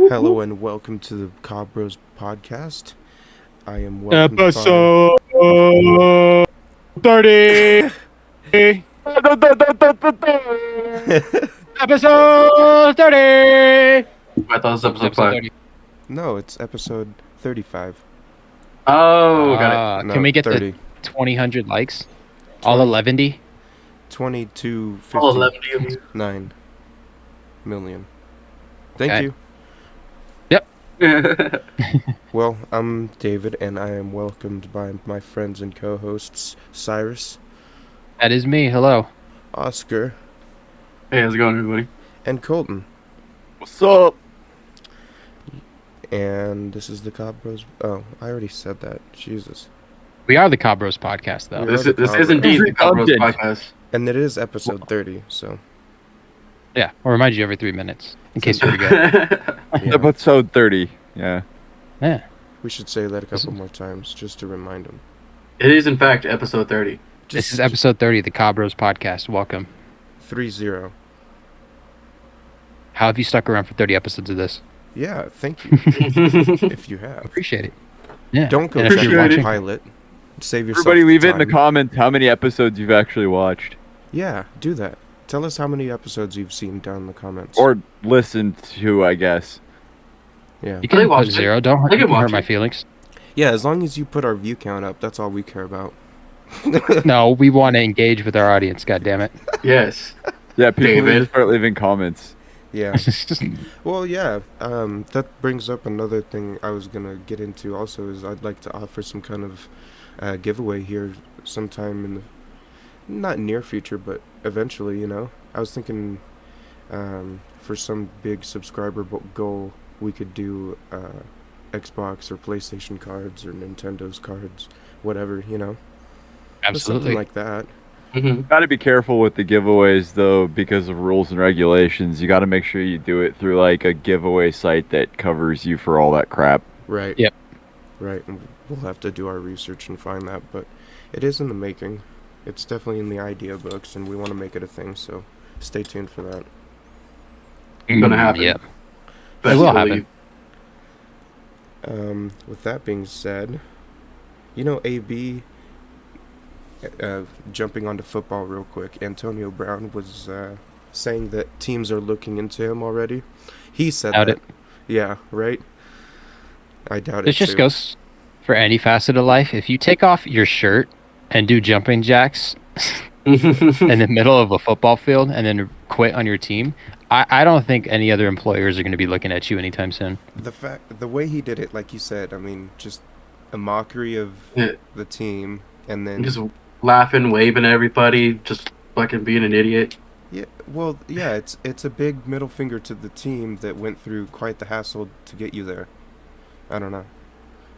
Hello and welcome to the Cabros podcast. I am welcomed by... Episode 30. Episode 30. I thought it was episode 5. 30. No, it's episode 35. Oh, got it. No, Can we get 30. the 2,000 likes? All 11? 2259 million. Thank Okay. you. Yep. Well, I'm David, and I am welcomed by my friends and co-hosts, Cyrus, That is me. Hello. Oscar, Hey, how's it going, everybody? and Colton. What's up? And this is the Cabros... Oh, I already said that. Jesus. We are the Cabros podcast, though. Yeah. This is indeed the Cabros podcast. And it is episode 30, so... Yeah. I'll remind you every 3 minutes in case you forget. Yeah. Episode 30. Yeah. Yeah. We should say that a couple more times, just to remind them. It is, in fact, episode 30. This is episode 30 of the Cabros podcast. Welcome. 30. How have you stuck around for 30 episodes of this? Yeah, thank you. If you have. Appreciate it. Yeah. Don't go And if check you're the watching- pilot. Save yourself Everybody leave it in the time. comments how many episodes you've actually watched. Yeah, do that. Tell us how many episodes you've seen down in the comments. Or listened to, I guess. yeah. You can watch put it. 0. Don't hurt, They you can can hurt watch my it. feelings. Yeah, as long as you put our view count up, that's all we care about. No, we want to engage with our audience. God damn it. Yes. Yeah, people need David. to start leaving comments. Yeah. Well, yeah. That brings up another thing I was gonna get into. Also, is I'd like to offer some kind of giveaway here sometime in the not near future, but eventually. You know, I was thinking for some big subscriber goal, we could do Xbox or PlayStation cards or Nintendo's cards, whatever. You know, just something Absolutely. like that. Mm-hmm. Got to be careful with the giveaways, though, because of rules and regulations. You got to make sure you do it through, like, a giveaway site that covers you for all that crap. Right. Yep. Right. And we'll have to do our research and find that, but it is in the making. It's definitely in the idea books, and we want to make it a thing, so stay tuned for that. Gonna happen. Yep. Best It will believe. happen. With that being said, you know, AB, jumping onto football real quick, Antonio Brown was saying that teams are looking into him already. He said Doubt that. it. Yeah, right? I doubt This it, just too. goes for any facet of life. If you take off your shirt and do jumping jacks in the middle of a football field and then quit on your team, I don't think any other employers are going to be looking at you anytime soon. The way he did it, like you said, I mean, just a mockery of Yeah. the team, and then Just laughing, waving at everybody, just fucking being an idiot. yeah, well, yeah, it's a big middle finger to the team that went through quite the hassle to get you there. I don't know.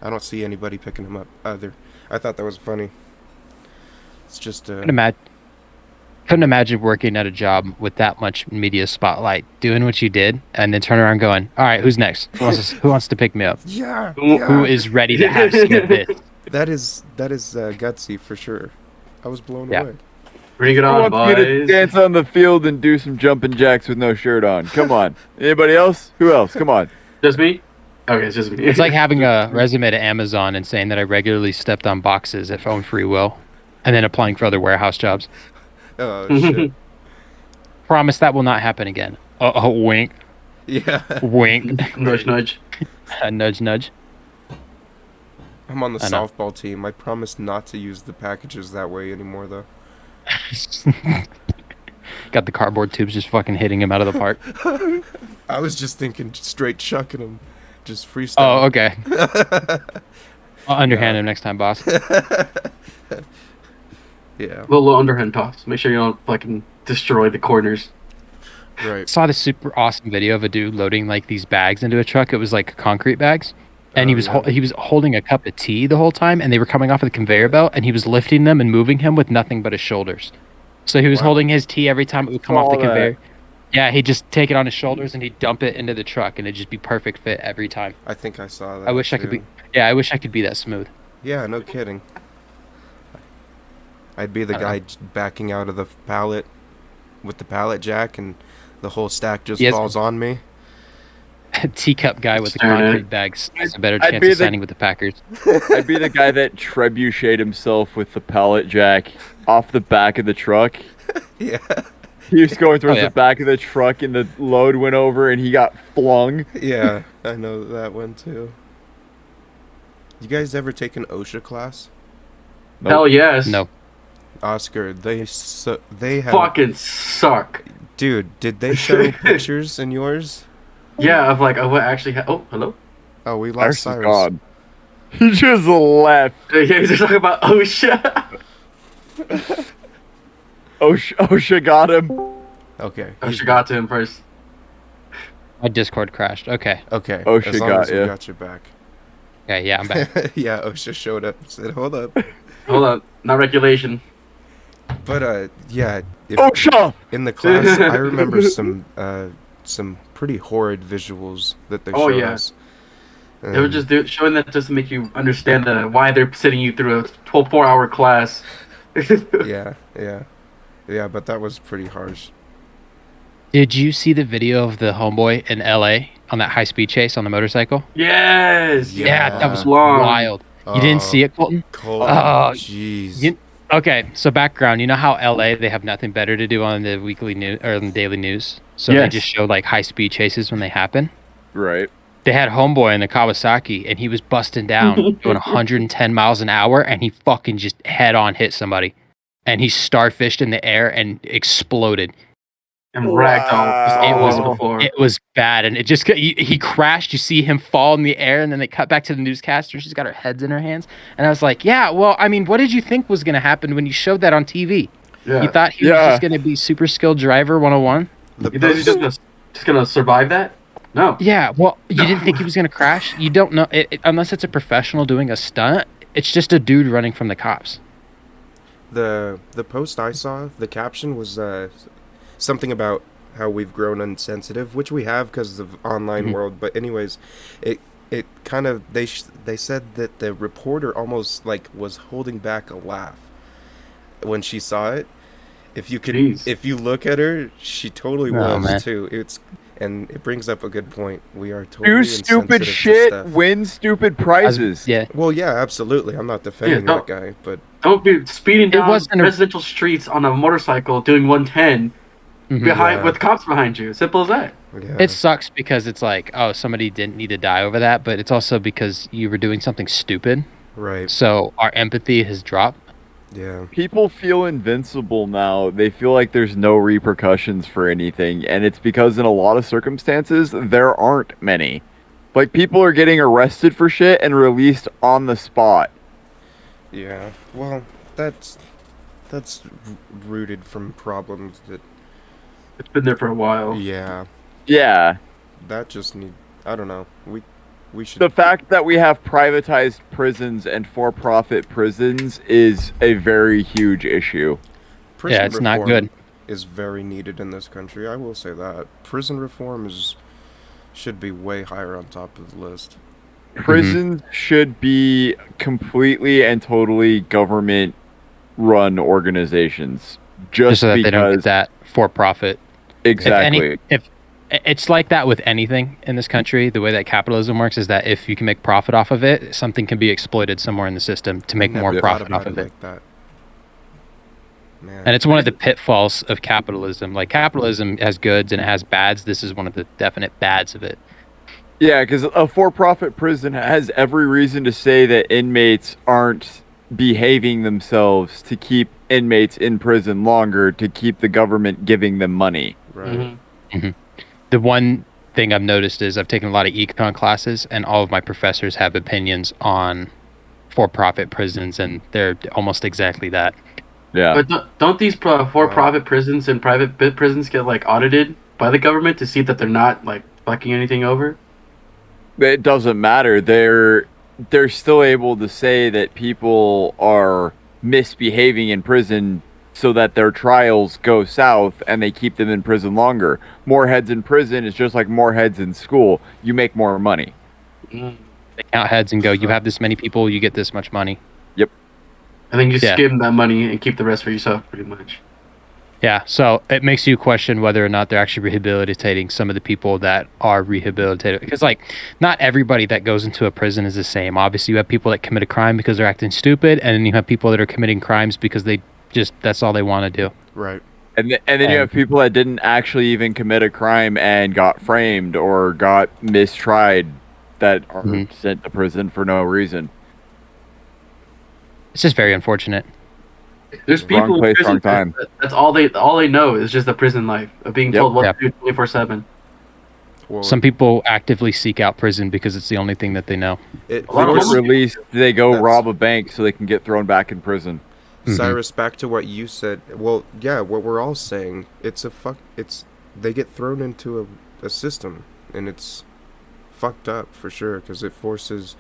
I don't see anybody picking him up either. I thought that was funny. It's just Couldn't imagine working at a job with that much media spotlight, doing what you did, and then turn around going, all right, who's next? Who wants to pick me up? yeah, Who is ready to have some of this? that is gutsy for sure. I was blown Yeah. away. Bring it Who on, wants me to boys. dance on the field and do some jumping jacks with no shirt on? Come on. Anybody else? Who else? Come on. Just me? Okay, it's just me. It's like having a resume to Amazon and saying that I regularly stepped on boxes at own free will, and then applying for other warehouse jobs. Oh shit. Promise that will not happen again. Wink, Yeah, wink, Nudge, nudge. nudge, nudge. I'm on the I know. softball team. I promise not to use the packages that way anymore, though. Got the cardboard tubes just fucking hitting him out of the park. I was just thinking straight chucking them, just Oh, freestyle. okay. I'll underhand him next time, boss. Yeah, Little underhand toss. Make sure you don't fucking destroy the corners. right. Saw this super awesome video of a dude loading like these bags into a truck. It was like concrete bags, and he Oh, was yeah. he was holding a cup of tea the whole time, and they were coming off of the conveyor belt, and he was lifting them and moving him with nothing but his shoulders. So he was Wow. holding his tea every time it would come off the Saw that. conveyor. Yeah, he'd just take it on his shoulders and he'd dump it into the truck, and it'd just be perfect fit every time. I think I saw that. I wish I could be. Yeah, I wish I could be that smooth. Yeah, no kidding. I'd be the I don't guy backing out of the pallet with the pallet jack, and the whole stack just Yes. falls on me. teacup guy with the Darn it. concrete bags has a better I'd chance be of the- signing with the Packers. I'd be the guy that trebucheted himself with the pallet jack off the back of the truck. Yeah. He was going towards Oh, yeah. the back of the truck, and the load went over, and he got flung. Yeah, I know that one too. You guys ever take an OSHA class? Nope. Hell yes. No. Oscar, they have. Fucking suck. Dude, did they show pictures in yours? Yeah, of like, what actually oh, hello? Oh, we lost Cyrus is Cyrus. gone. He just left. Yeah, he's talking about OSHA. OSHA got him. Okay. he's OSHA got to him first. My Discord crashed. Okay. Okay. OSHA as long got as we ya. got your back. Okay, yeah, I'm back. Yeah, OSHA showed up and said, hold up. Hold on, not regulation. But, yeah. OSHA! In the class, I remember some pretty horrid visuals that they Oh, showed yeah. us. They were just showing that just to make you understand why they're sitting you through a 4-hour class. Yeah, but that was pretty harsh. Did you see the video of the homeboy in LA on that high speed chase on the motorcycle? Yes. Yeah. That was Long. wild. You didn't see it, Colton? Cold. Oh, Jeez. Okay, so background. You know how LA they have nothing better to do on the weekly news or on the daily news, so they Yes. just show like high speed chases when they happen. Right. They had homeboy in the Kawasaki, and he was busting down doing 110 miles an hour, and he fucking just head on hit somebody, and he starfished in the air and exploded. And ragdoll just all It was- over the floor. It was bad, and it just he crashed. You see him fall in the air, and then they cut back to the newscaster. She's got her heads in her hands, and I was like, "Yeah, well, I mean, what did you think was going to happen when you showed that on TV? Yeah. You thought he was Yeah. just going to be super skilled driver 101? The You think he's just gonna survive that? No. Yeah, well, you didn't think he was going to crash? You don't know, unless it's a professional doing a stunt. It's just a dude running from the cops. the post I saw, the caption was something about how we've grown insensitive, which we have because of online Mhm. world. But anyways, it kind of they said that the reporter almost like was holding back a laugh when she saw it. If you could, Jeez. if you look at her, she totally Oh, was man. too. And it brings up a good point. We are totally Do insensitive stupid to shit, stuff. win stupid prizes. Yeah. Well, yeah, absolutely. I'm not defending Yeah, that guy, but Don't be speeding It down wasn't a- residential streets on a motorcycle doing 110 Mhm. behind Yeah. with cops behind you. Simple as that. yeah, It sucks because it's like, oh, somebody didn't need to die over that, but it's also because you were doing something stupid. right. So our empathy has dropped. Yeah, People feel invincible now. They feel like there's no repercussions for anything, and it's because in a lot of circumstances there aren't many. Like people are getting arrested for shit and released on the spot. yeah. Well, that's rooted from problems that. It's been there for a while. Yeah, Yeah. that just need. I don't know. We should. The fact that we have privatized prisons and for-profit prisons is a very huge issue. Prison Yeah, it's not reform good. Is very needed in this country. I will say that prison reform should be way higher on top of the list. Prisons should be completely and totally government-run organizations, just So that they don't get because. that for profit. Exactly. If it's like that with anything in this country, the way that capitalism works is that if you can make profit off of it, something can be exploited somewhere in the system to make Never more thought profit about off of it. like that. Man. And it's one of the pitfalls of capitalism. Like capitalism has goods and it has bads. This is one of the definite bads of it. Yeah, because a for-profit prison has every reason to say that inmates aren't behaving themselves to keep inmates in prison longer to keep the government giving them money. Right. Mhm. The one thing I've noticed is I've taken a lot of econ classes, and all of my professors have opinions on for-profit prisons, and they're almost exactly that. Yeah. But don't these for-profit prisons and private prisons get like audited by the government to see that they're not like fucking anything over? It doesn't matter. They're still able to say that people are misbehaving in prison so that their trials go south and they keep them in prison longer. More heads in prison is just like more heads in school. You make more money. Mm. They count heads and go, you have this many people, you get this much money. And then you Yeah. skim that money and keep the rest for yourself, pretty much. Yeah, so it makes you question whether or not they're actually rehabilitating some of the people that are rehabilitated. Because, like, not everybody that goes into a prison is the same. Obviously, you have people that commit a crime because they're acting stupid, and then you have people that are committing crimes because they just, that's all they want to do. Right. And then you have people that didn't actually even commit a crime and got framed or got mistried that are sent to prison for no reason. It's just very unfortunate. There's people Wrong in place, prison wrong time. that's all they know is just the prison life of being told what to do 24/7. Well, Some people actively seek out prison because it's the only thing that they know. it A lot They of get homeless released, they go That's- rob a bank so they can get thrown back in prison. Cyrus, back to what you said. Well, yeah, what we're all saying. It's they get thrown into a system, and it's fucked up for sure because it forces.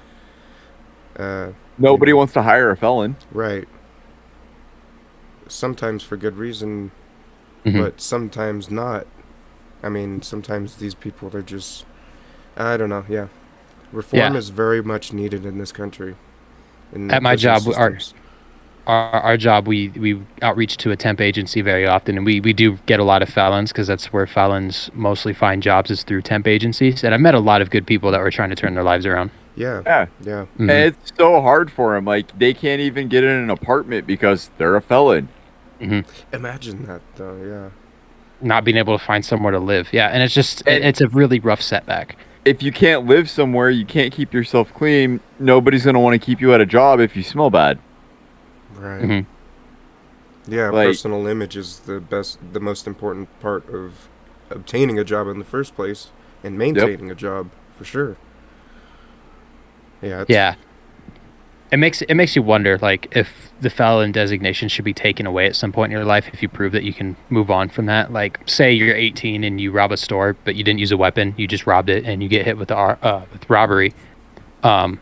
Nobody wants to hire a felon. Right. Sometimes for good reason, Mhm. but sometimes not. I mean, sometimes these people are just. I don't know. Yeah, reform Yeah. is very much needed in this country. In At my prison job, systems. our job, we outreach to a temp agency very often, and we do get a lot of felons because that's where felons mostly find jobs is through temp agencies. And I've met a lot of good people that were trying to turn their lives around. Yeah. Yeah. Yeah. Mhm. And it's so hard for them. Like, they can't even get in an apartment because they're a felon. Imagine that, though. Yeah. Not being able to find somewhere to live. Yeah, and it's just it's a really rough setback. If you can't live somewhere, you can't keep yourself clean, nobody's going to want to keep you at a job if you smell bad. Right. Mhm. Yeah, Like- personal image is the most important part of obtaining a job in the first place and maintaining a job for sure. Yeah. Yeah. It makes you wonder, like, if the felon designation should be taken away at some point in your life if you prove that you can move on from that. Like, say you're 18 and you rob a store, but you didn't use a weapon, you just robbed it, and you get hit with with robbery, and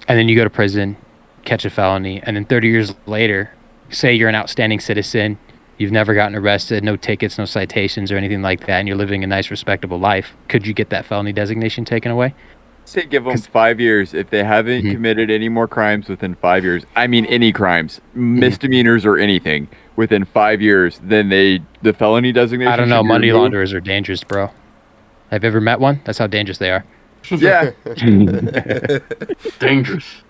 then you go to prison, catch a felony, and then 30 years later, say you're an outstanding citizen, you've never gotten arrested, no tickets, no citations or anything like that, and you're living a nice, respectable life. Could you get that felony designation taken away? Say give them 5 years. If they haven't Mhm. committed any more crimes within 5 years, I mean any crimes, misdemeanors or anything, within 5 years, then the felony designation I don't know. should be Money removed. launderers are dangerous, bro. Have you ever met one? That's how dangerous they are. Yeah, Dangerous. but Dangerous,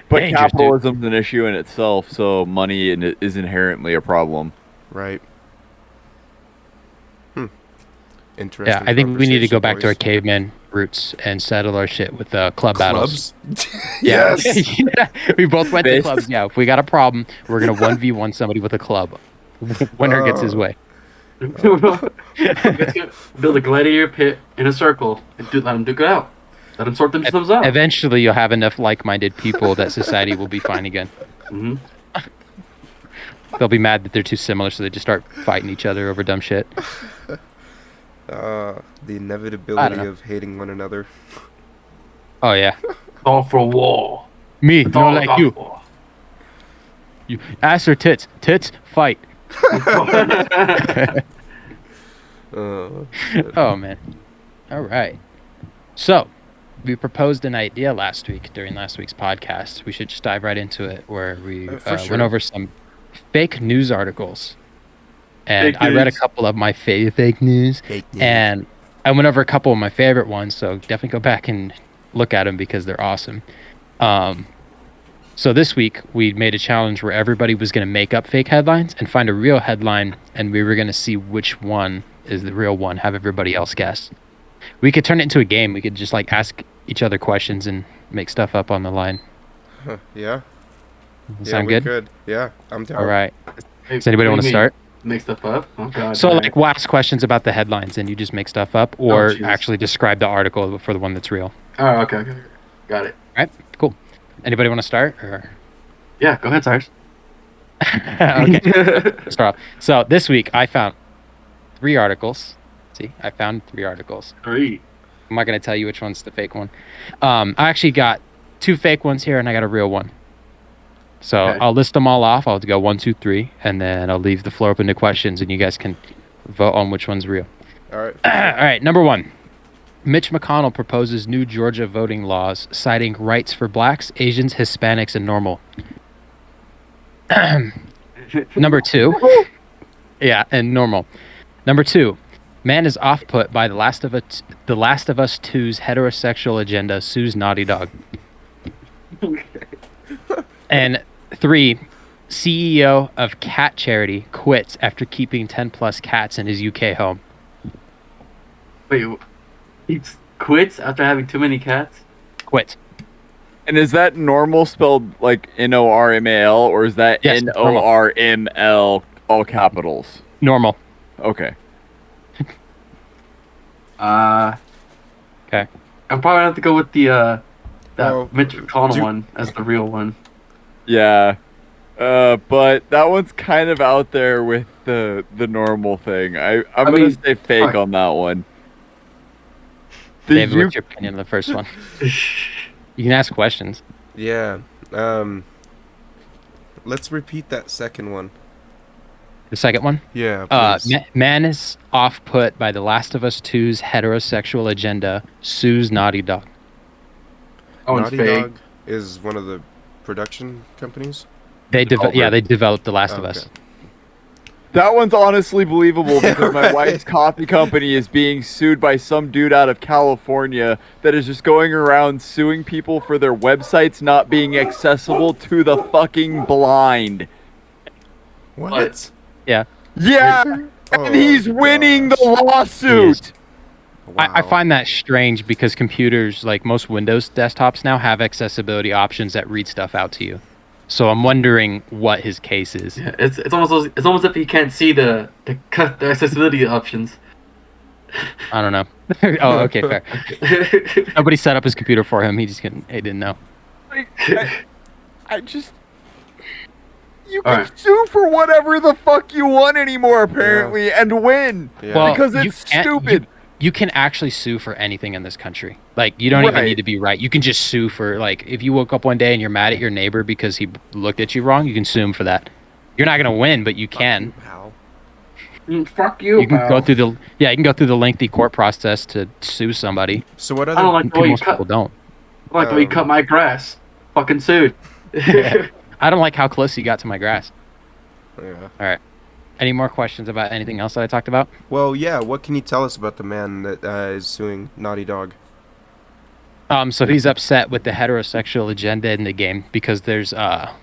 dude. capitalism's an issue in itself, so money is inherently a problem. Right. Interesting. Yeah, I think we need to go conversation, back to our boys. caveman roots and settle our shit with club battles. Clubs. Yeah. Yes. We both went to Fists. clubs. Yeah, if we got a problem, we're gonna 1v1 somebody with a club. Winner gets his way. Build a gladiator pit in a circle and let them duke it out. Let them sort themselves out. Eventually, you'll have enough like-minded people that society will be fine again. Hmm. They'll be mad that they're too similar, so they just start fighting each other over dumb shit. The I inevitability don't know. of hating one another. Oh yeah, All for war. me, It's no all like about you. war. You ass or tits? Tits, fight. Oh man. All right. So, we proposed an idea last week during last week's podcast. We should just dive right into it, where we For sure. went over some fake news articles, and Fake I read a news. couple of my fake news, and I went over a couple of my favorite ones. So definitely go back and look at them because they're awesome. So this week we made a challenge where everybody was going to make up fake headlines and find a real headline, and we were going to see which one is the real one. Have everybody else guess. We could turn it into a game. We could just like ask each other questions and make stuff up on the line. Yeah. Sound we good? could. Yeah, I'm down. All right. Hey, Does anybody what want do to you mean? start? Make stuff up? Oh god. So man. like we'll ask questions about the headlines and you just make stuff up, or jeez. actually describe the article for the one that's real. Oh, okay. Got it. All right. Cool. Anybody want to start? Or Yeah, go ahead, Cyrus. okay. Start off. So this week I found 3 articles. See, I found 3 articles. 3. I'm not going to tell you which one's the fake one. I actually got 2 fake ones here, and I got a real one. So Okay. I'll list them all off. I'll go 1, 2, 3, and then I'll leave the floor open to questions, and you guys can vote on which one's real. All right. All right, number 1. Mitch McConnell proposes new Georgia voting laws citing rights for blacks, Asians, Hispanics, and normal. Number 2. Yeah, and normal. Number 2, man is off-put by The Last of Us 2's heterosexual agenda, sues Naughty Dog. And 3, CEO of cat charity quits after keeping 10 plus cats in his UK home. Wait, he quits after having too many cats? Quits. And is that normal spelled like Normal, or is that Yes, Norml all capitals? Normal. Okay. Okay. I'm probably gonna have to go with the Well, Mitch McConnell one as the real one. Yeah. But that one's kind of out there with the normal thing. I'm gonna say fake fuck. on that one. David, what's your opinion on the first one? You can ask questions. Yeah. Let's repeat that second one. The second one? Yeah, please. Man is off-put by The Last of Us 2's heterosexual agenda, sues Naughty Dog. Oh, it's Naughty fake. Dog is one of the production companies. They developed The Last of Okay. Us. That one's honestly believable because my wife's coffee company is being sued by some dude out of California that is just going around suing people for their websites not being accessible to the fucking blind. What? Yeah. Yeah, Oh, and he's winning gosh. the lawsuit. I find that strange because computers, like most Windows desktops now, have accessibility options that read stuff out to you. So I'm wondering what his case is. Yeah, it's almost as if you can't see the accessibility options. I don't know. Oh, okay, fair. Nobody set up his computer for him. He didn't know. I just... You All can right. sue for whatever the fuck you want anymore, apparently, and win. Yeah. Well, Because you it's can't- stupid. You can actually sue for anything in this country. Like, you don't even Right. need to be right. You can just sue for, like, if you woke up one day and you're mad at your neighbor because he looked at you wrong, you can sue him for that. You're not going to win, but you can. Pal. Fuck you, You can pal. go through the lengthy court process to sue somebody. So what I don't other? like the way you Most people cut. don't. I like the way you cut my grass. Fucking sued. I don't like how close you got to my grass. Yeah. All right. Any more questions about anything else that I talked about? Well, yeah. What can you tell us about the man that is suing Naughty Dog? So he's upset with the heterosexual agenda in the game because there's a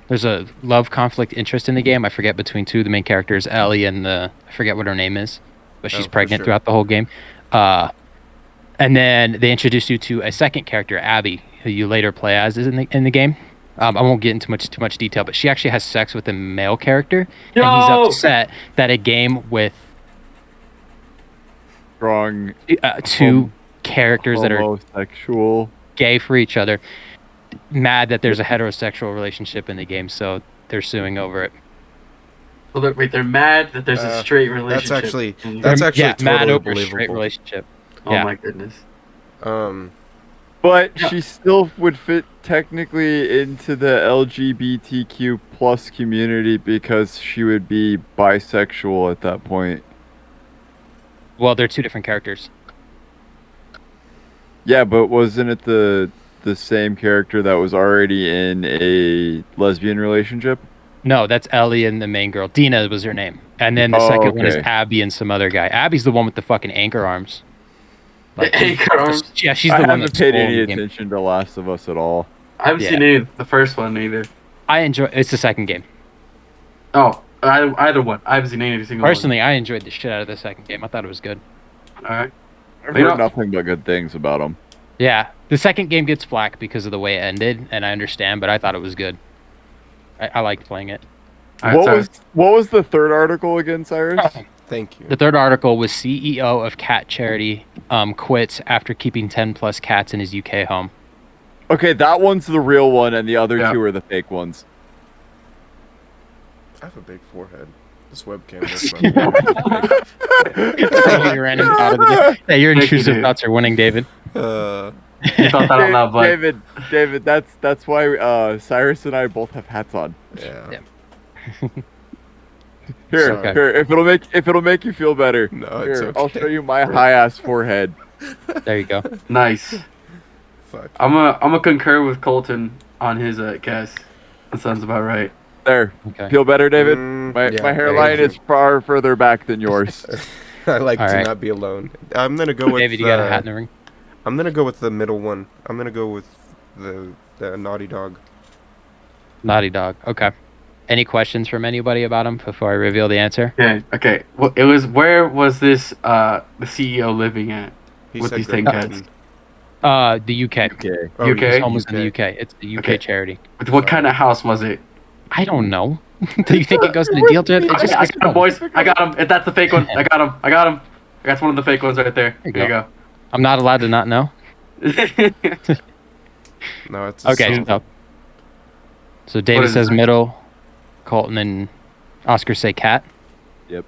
love conflict interest in the game. I forget between two of the main characters, Ellie and I forget what her name is, but she's for pregnant sure. throughout the whole game. And then they introduce you to a second character, Abby, who you later play as in the game. I won't get into too much detail, but she actually has sex with a male character, and he's upset that a game with Strong two characters that are homosexual. gay for each other, mad that there's a heterosexual relationship in the game, so they're suing over it. So they're mad that there's a straight relationship. That's actually Yeah, mad totally over a straight believable. relationship. Oh Yeah. my goodness. But Yeah. she still would fit technically into the LGBTQ plus community because she would be bisexual at that point. Well, they're two different characters. Yeah, but wasn't it the same character that was already in a lesbian relationship? No, that's Ellie and the main girl. Dina was her name. And then the Oh, second one is okay. Abby and some other guy. Abby's the one with the fucking anchor arms. The anchor arms? Yeah, she's I the one haven't that's paid cool in any the game. attention to Last of Us at all. I haven't seen any of the first one either. I enjoy. It's the second game. Oh, either one. I haven't seen any single Personally, I enjoyed the shit out of the second game. I thought it was good. one. Alright. I've But you heard know- nothing but good things about them. Yeah, the second game gets flack because of the way it ended, and I understand, but I thought it was good. I liked playing it. Alright, What was the third article again, Cyrus? Thank you. The third article was CEO of cat charity quits after keeping 10 plus cats in his UK home. Okay, that one's the real one, and the other Yeah. two are the fake ones. I have a big forehead. This webcam makes my Your random thought of the day. Hey, your Thank you, intrusive dude. thoughts are winning, David. You thought that out loud, bud. David, that's why Cyrus and I both have hats on. Yeah. Yeah. Here, Sorry. here. If it'll make you feel better. No, it's Here, okay. I'll show you my high ass forehead. There you go. Nice. Fuck. I'm gonna concur with Colton on his guess. That sounds about right. There. Okay. Feel better, David? My hairline is far further back than yours. I like All to right. not be alone. I'm gonna go with David, you got a hat in the ring? I'm gonna go with the middle one. I'm gonna go with the Naughty Dog. Naughty Dog. Okay. Any questions from anybody about him before I reveal the answer? Okay. Well, it was where was this the CEO living at? He With said these Great thing Britain. The UK. Okay. Oh, UK? He's almost in the UK. It's the UK Okay. charity. With what kind of house was it? I don't know. Do you think it goes in the deal, Jeff? It just I says got him, boys. I got him. If that's the fake one, I got him. That's one of the fake ones right there. There you There you go. I'm not allowed to not know. No, it's a Okay, song. so David is says it? middle, Colton and Oscar say cat. Yep.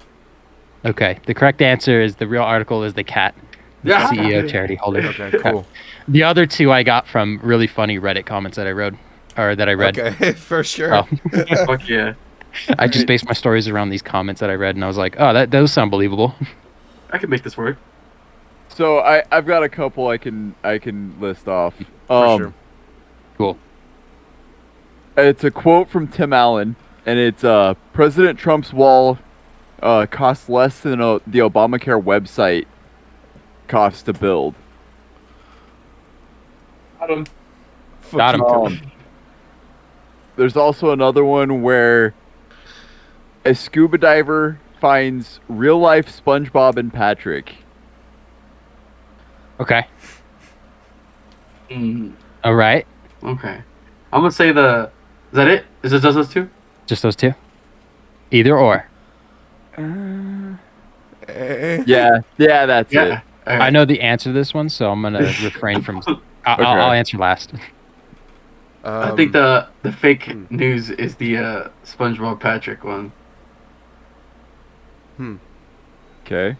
Okay, the correct answer is the real article is the cat. The Yeah. CEO charity holder. Okay, cool. The other two I got from really funny Reddit comments that I read. Okay, for sure. Oh. Fuck yeah. I just based my stories around these comments that I read, and I was like, oh, those sound believable. I can make this work. So I've got a couple I can list off. For sure. Cool. It's a quote from Tim Allen, and it's President Trump's wall costs less than the Obamacare website costs to build. Got him. There's also another one where a scuba diver finds real-life SpongeBob and Patrick. Okay. Mm, All right. okay. I'm gonna say the. Is that it? Is it just those two? Just those two. Either or. Eh. Yeah, that's it. Yeah. I know the answer to this one, so I'm gonna refrain from. I'll answer last. I think the fake hmm. news is the SpongeBob Patrick one. Okay.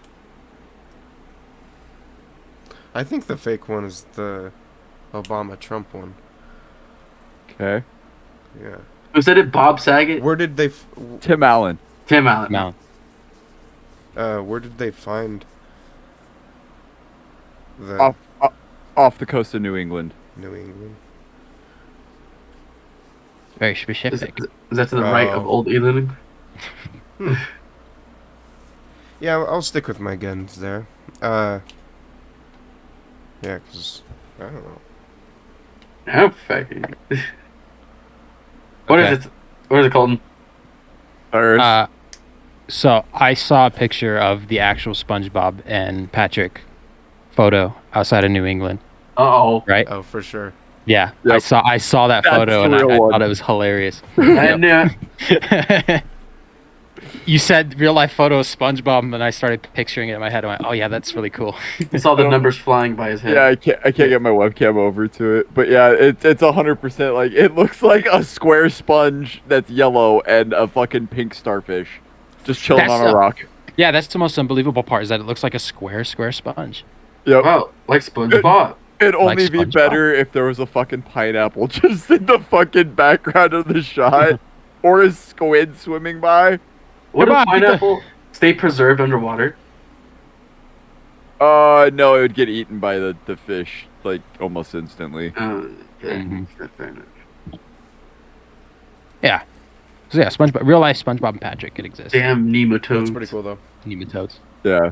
I think the fake one is the Obama-Trump one. Okay. Yeah. Who said it? Bob Saget? Where did they? Tim Allen. Tim Allen. Mount. Where did they find the Off the coast of New England. New England? Very Is, specific. is that to the right of Old England? Yeah, I'll stick with my guns there. Yeah, because I don't know. I'm faking. What Okay. is it? What is it called? Cyrus. So I saw a picture of the actual SpongeBob and Patrick photo outside of New England. Uh-oh. Right? Oh, for sure. Yeah. Yep. I saw that That's photo the and I real one. thought it was hilarious. And You said real life photo of SpongeBob, and then I started picturing it in my head. I went, "Oh yeah, that's really cool." he saw the numbers flying by his head. Yeah, I can't get my webcam over to it, but yeah, it's 100% like it looks like a square sponge that's yellow and a fucking pink starfish, just chilling That's on a rock. Yeah, that's the most unbelievable part is that it looks like a square sponge. Yep. Wow, like SpongeBob. It'd only Like be SpongeBob. better if there was a fucking pineapple just in the fucking background of the shot, or a squid swimming by. Would Come a on, get the- pineapple stay preserved underwater? No, it would get eaten by the fish like almost instantly. Okay. Mhm. Fair enough. Yeah. So yeah, SpongeBob, real life SpongeBob and Patrick, it exists. Damn nematodes. That's pretty cool, though. Nematodes. Yeah.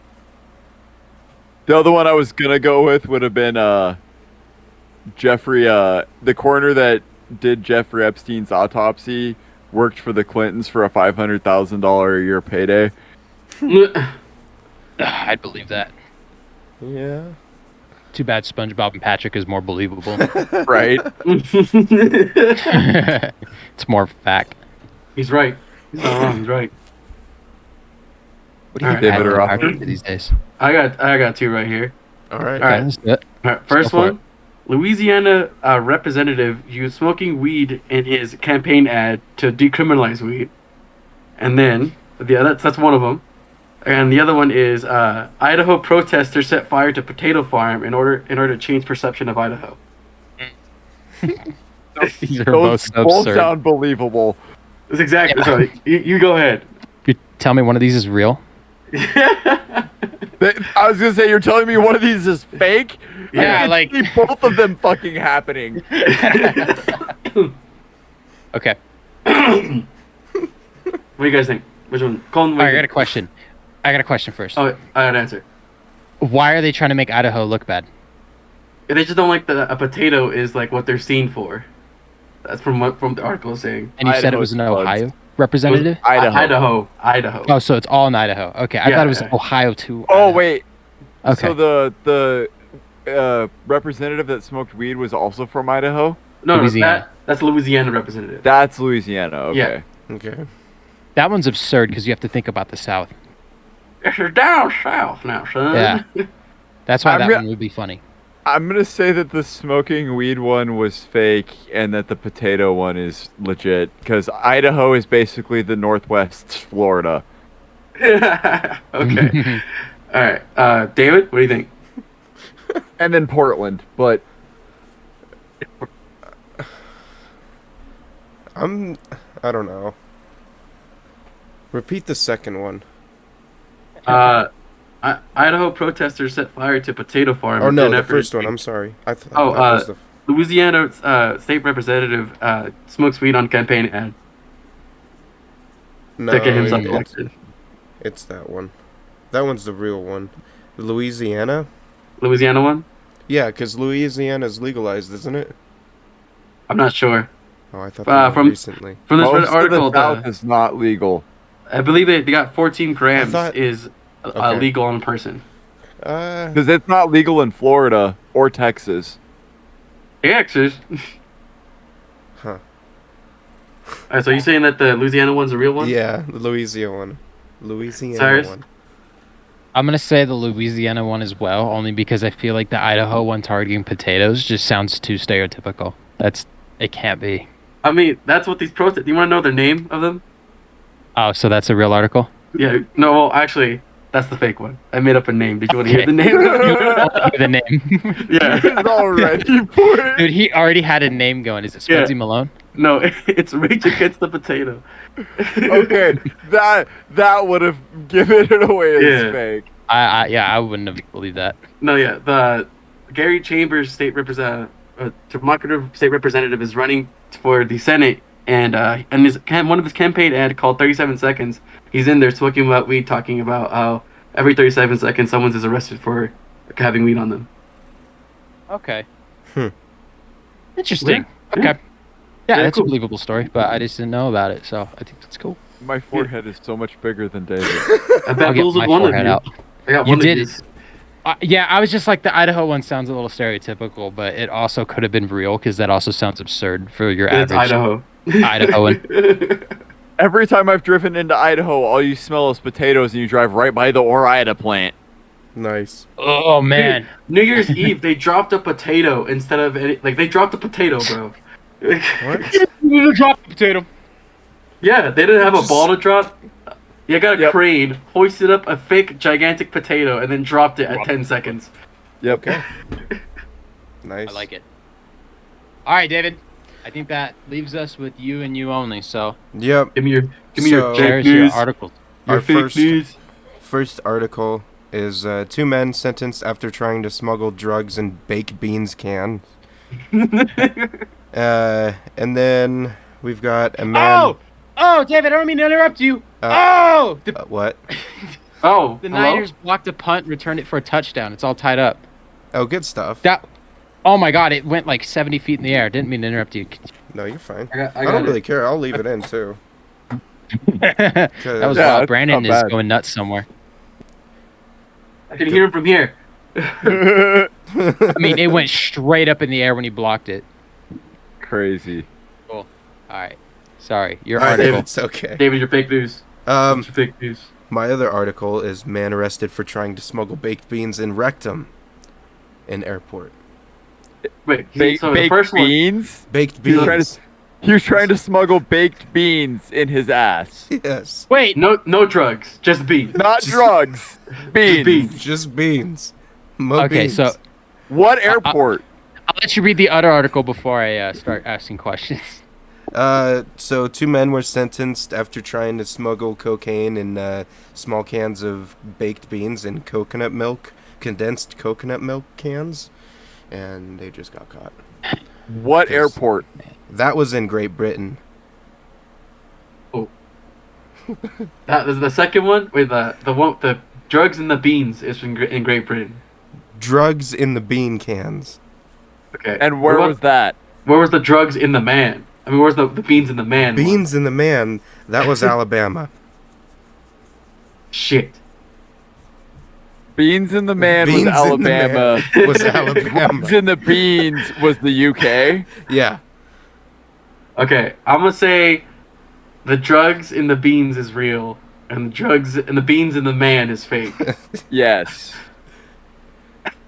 The other one I was gonna go with would have been Jeffrey, the coroner that did Jeffrey Epstein's autopsy worked for the Clintons for a $500,000 a year payday. I'd believe that. Yeah. Too bad SpongeBob and Patrick is more believable. Right? It's more fact. He's right. He's not wrong. He's right. What do you Alright. think David Patrick or are Oscar? doing these days? I got two right here. All right. All right. Let's do it. All right, first go for one, Louisiana representative used smoking weed in his campaign ad to decriminalize weed, and then that's one of them, and the other one is Idaho protesters set fire to potato farm in order to change perception of Idaho. These are Those both both absurd. sound believable. That's exactly. Sorry, you go ahead. You tell me one of these is real? I was gonna say, you're telling me one of these is fake? Yeah, I can like- see both of them fucking happening. Okay. What do you guys think? Which one? Colin, All right, I got a question first. Oh, I got an answer. Why are they trying to make Idaho look bad? They just don't like that a potato is like what they're seen for. That's from what the article is saying. And you said it was an Idaho's Ohio representative? Idaho. Idaho. Oh, so it's all in Idaho. Okay, I Yeah, thought it was yeah. Ohio too. Oh Idaho. wait. Okay. So the representative that smoked weed was also from Idaho. No, Louisiana. that's Louisiana representative. That's Louisiana. Okay. Yeah. Okay. That one's absurd because you have to think about the South. It's down south now, son. Yeah. That's why I'm that one would be funny. I'm gonna say that the smoking weed one was fake, and that the potato one is legit. Because Idaho is basically the Northwest Florida. Okay. All right. David, what do you think? And then Portland, but I don't know. Repeat the second one. Idaho protesters set fire to potato farm. Oh no, in the effort- first one. I'm sorry. That Oh, was the. Louisiana state representative smokes weed on campaign ad No, to get himself it's, elected. it's that one. That one's the real one. Louisiana? Louisiana one? Yeah, because Louisiana's legalized, isn't it? I'm not sure. Oh, I thought that From- recently. From this most article, of the South is not legal. I believe they got 14 grams thought- is Okay. legal on person. Because it's not legal in Florida or Texas. Texas. Huh. Alright, so you saying that the Louisiana one's a real one? Yeah, the Louisiana one. Louisiana Cyrus? one. I'm gonna say the Louisiana one as well, only because I feel like the Idaho one targeting potatoes just sounds too stereotypical. It can't be. I mean, that's what these protests. Do you want to know the name of them? Oh, so that's a real article? Yeah. No, well, actually, that's the fake one. I made up a name. Did you want to hear the name? The name. Yeah. It's already put it. Dude, he already had a name going. Is it Spudsy Malone? No, it's Rage Against the Potato. Okay, that would have given it away as Yeah. fake. I wouldn't have believed that. No, yeah, the Gary Chambers democratic state representative is running for the Senate, and one of his campaign ad called 37 Seconds. He's in there smoking about weed, talking about how every 37 seconds someone is arrested for having weed on them. Okay. Hmm. Interesting. Yeah. Okay. Yeah, Yeah, that's cool. a believable story, but I just didn't know about it, so I think that's cool. My forehead is so much bigger than David. I I'll bet get Bulls my one of forehead you. out. I got You one did of it. these. Yeah, I was just like, the Idaho one sounds a little stereotypical, but it also could have been real because that also sounds absurd for your It's average Idaho. Idahoan. Every time I've driven into Idaho, all you smell is potatoes, and you drive right by the Ore-Ida plant. Nice. Oh man, New Year's Eve, they dropped a potato instead of they dropped a potato, bro. What? you drop the potato. Yeah, they didn't have a ball to drop. You got a Yep. crane, hoisted up a fake gigantic potato, and then dropped it at 10 seconds. Yep. Okay. Nice. I like it. All right, David. I think that leaves us with you and you only. So Yep. Give me your So- fake there's your news. article. Our Your fake first news. first article is 2 men sentenced after trying to smuggle drugs in baked beans cans. And then we've got a man. Oh, David, I don't mean to interrupt you. The What? Oh, the hello? Niners blocked a punt, returned it for a touchdown. It's all tied up. Oh, good stuff. Oh my God, it went like 70 feet in the air. Didn't mean to interrupt you. No, you're fine. I I got don't it. really care. I'll leave it in too. That was Yeah, wild. that's Brandon not is bad. going nuts somewhere. I can hear him from here. I mean, it went straight up in the air when he blocked it. Crazy. All right. Sorry, your All right, article. it's okay. David, your fake news. What's your fake news? My other article is man arrested for trying to smuggle baked beans in Rectum, in airport. Wait, Baked so the first one. beans? Baked He was, trying beans. to, he was trying to smuggle baked beans in his ass. Yes. Wait, No drugs, just beans. Not drugs. Beans. beans. Just beans. Mo okay, beans. so What airport? I'll let you read the other article before I start asking questions. So 2 men were sentenced after trying to smuggle cocaine in small cans of baked beans and coconut milk, condensed coconut milk cans, and they just got caught. What airport? That was in Great Britain. Oh. That is the second one. Wait, the drugs and the beans is in Great Britain. Drugs in the bean cans. Okay. And where was that? Where was the drugs in the man? I mean, where's the beans in the man? Beans in the man. That was Alabama. Shit. Beans in the man Beans was in the man Alabama. was Alabama. Beans in the beans was the UK. Yeah. Okay, I'm gonna say the drugs in the beans is real, and the drugs and the beans in the man is fake. Yes.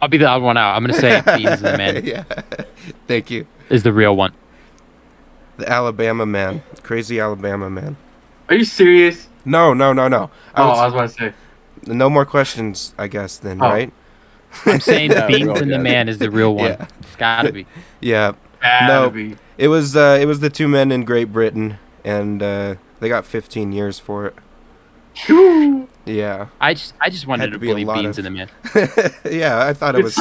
I'll be the odd one out. I'm gonna say beans in the man Yeah. Thank you. is the real one. The Alabama man. Crazy Alabama man. Are you serious? No. I was about to say. No more questions, I guess, then, Oh. right? I'm saying Yeah, beans real in the good. man is the real one. Yeah. It's gotta be. Yeah. Gotta No. be. It was the two men in Great Britain, and they got 15 years for it. Yeah. I just wanted Had to to be a believe lot beans of- in the man. Yeah, I thought it Dude, was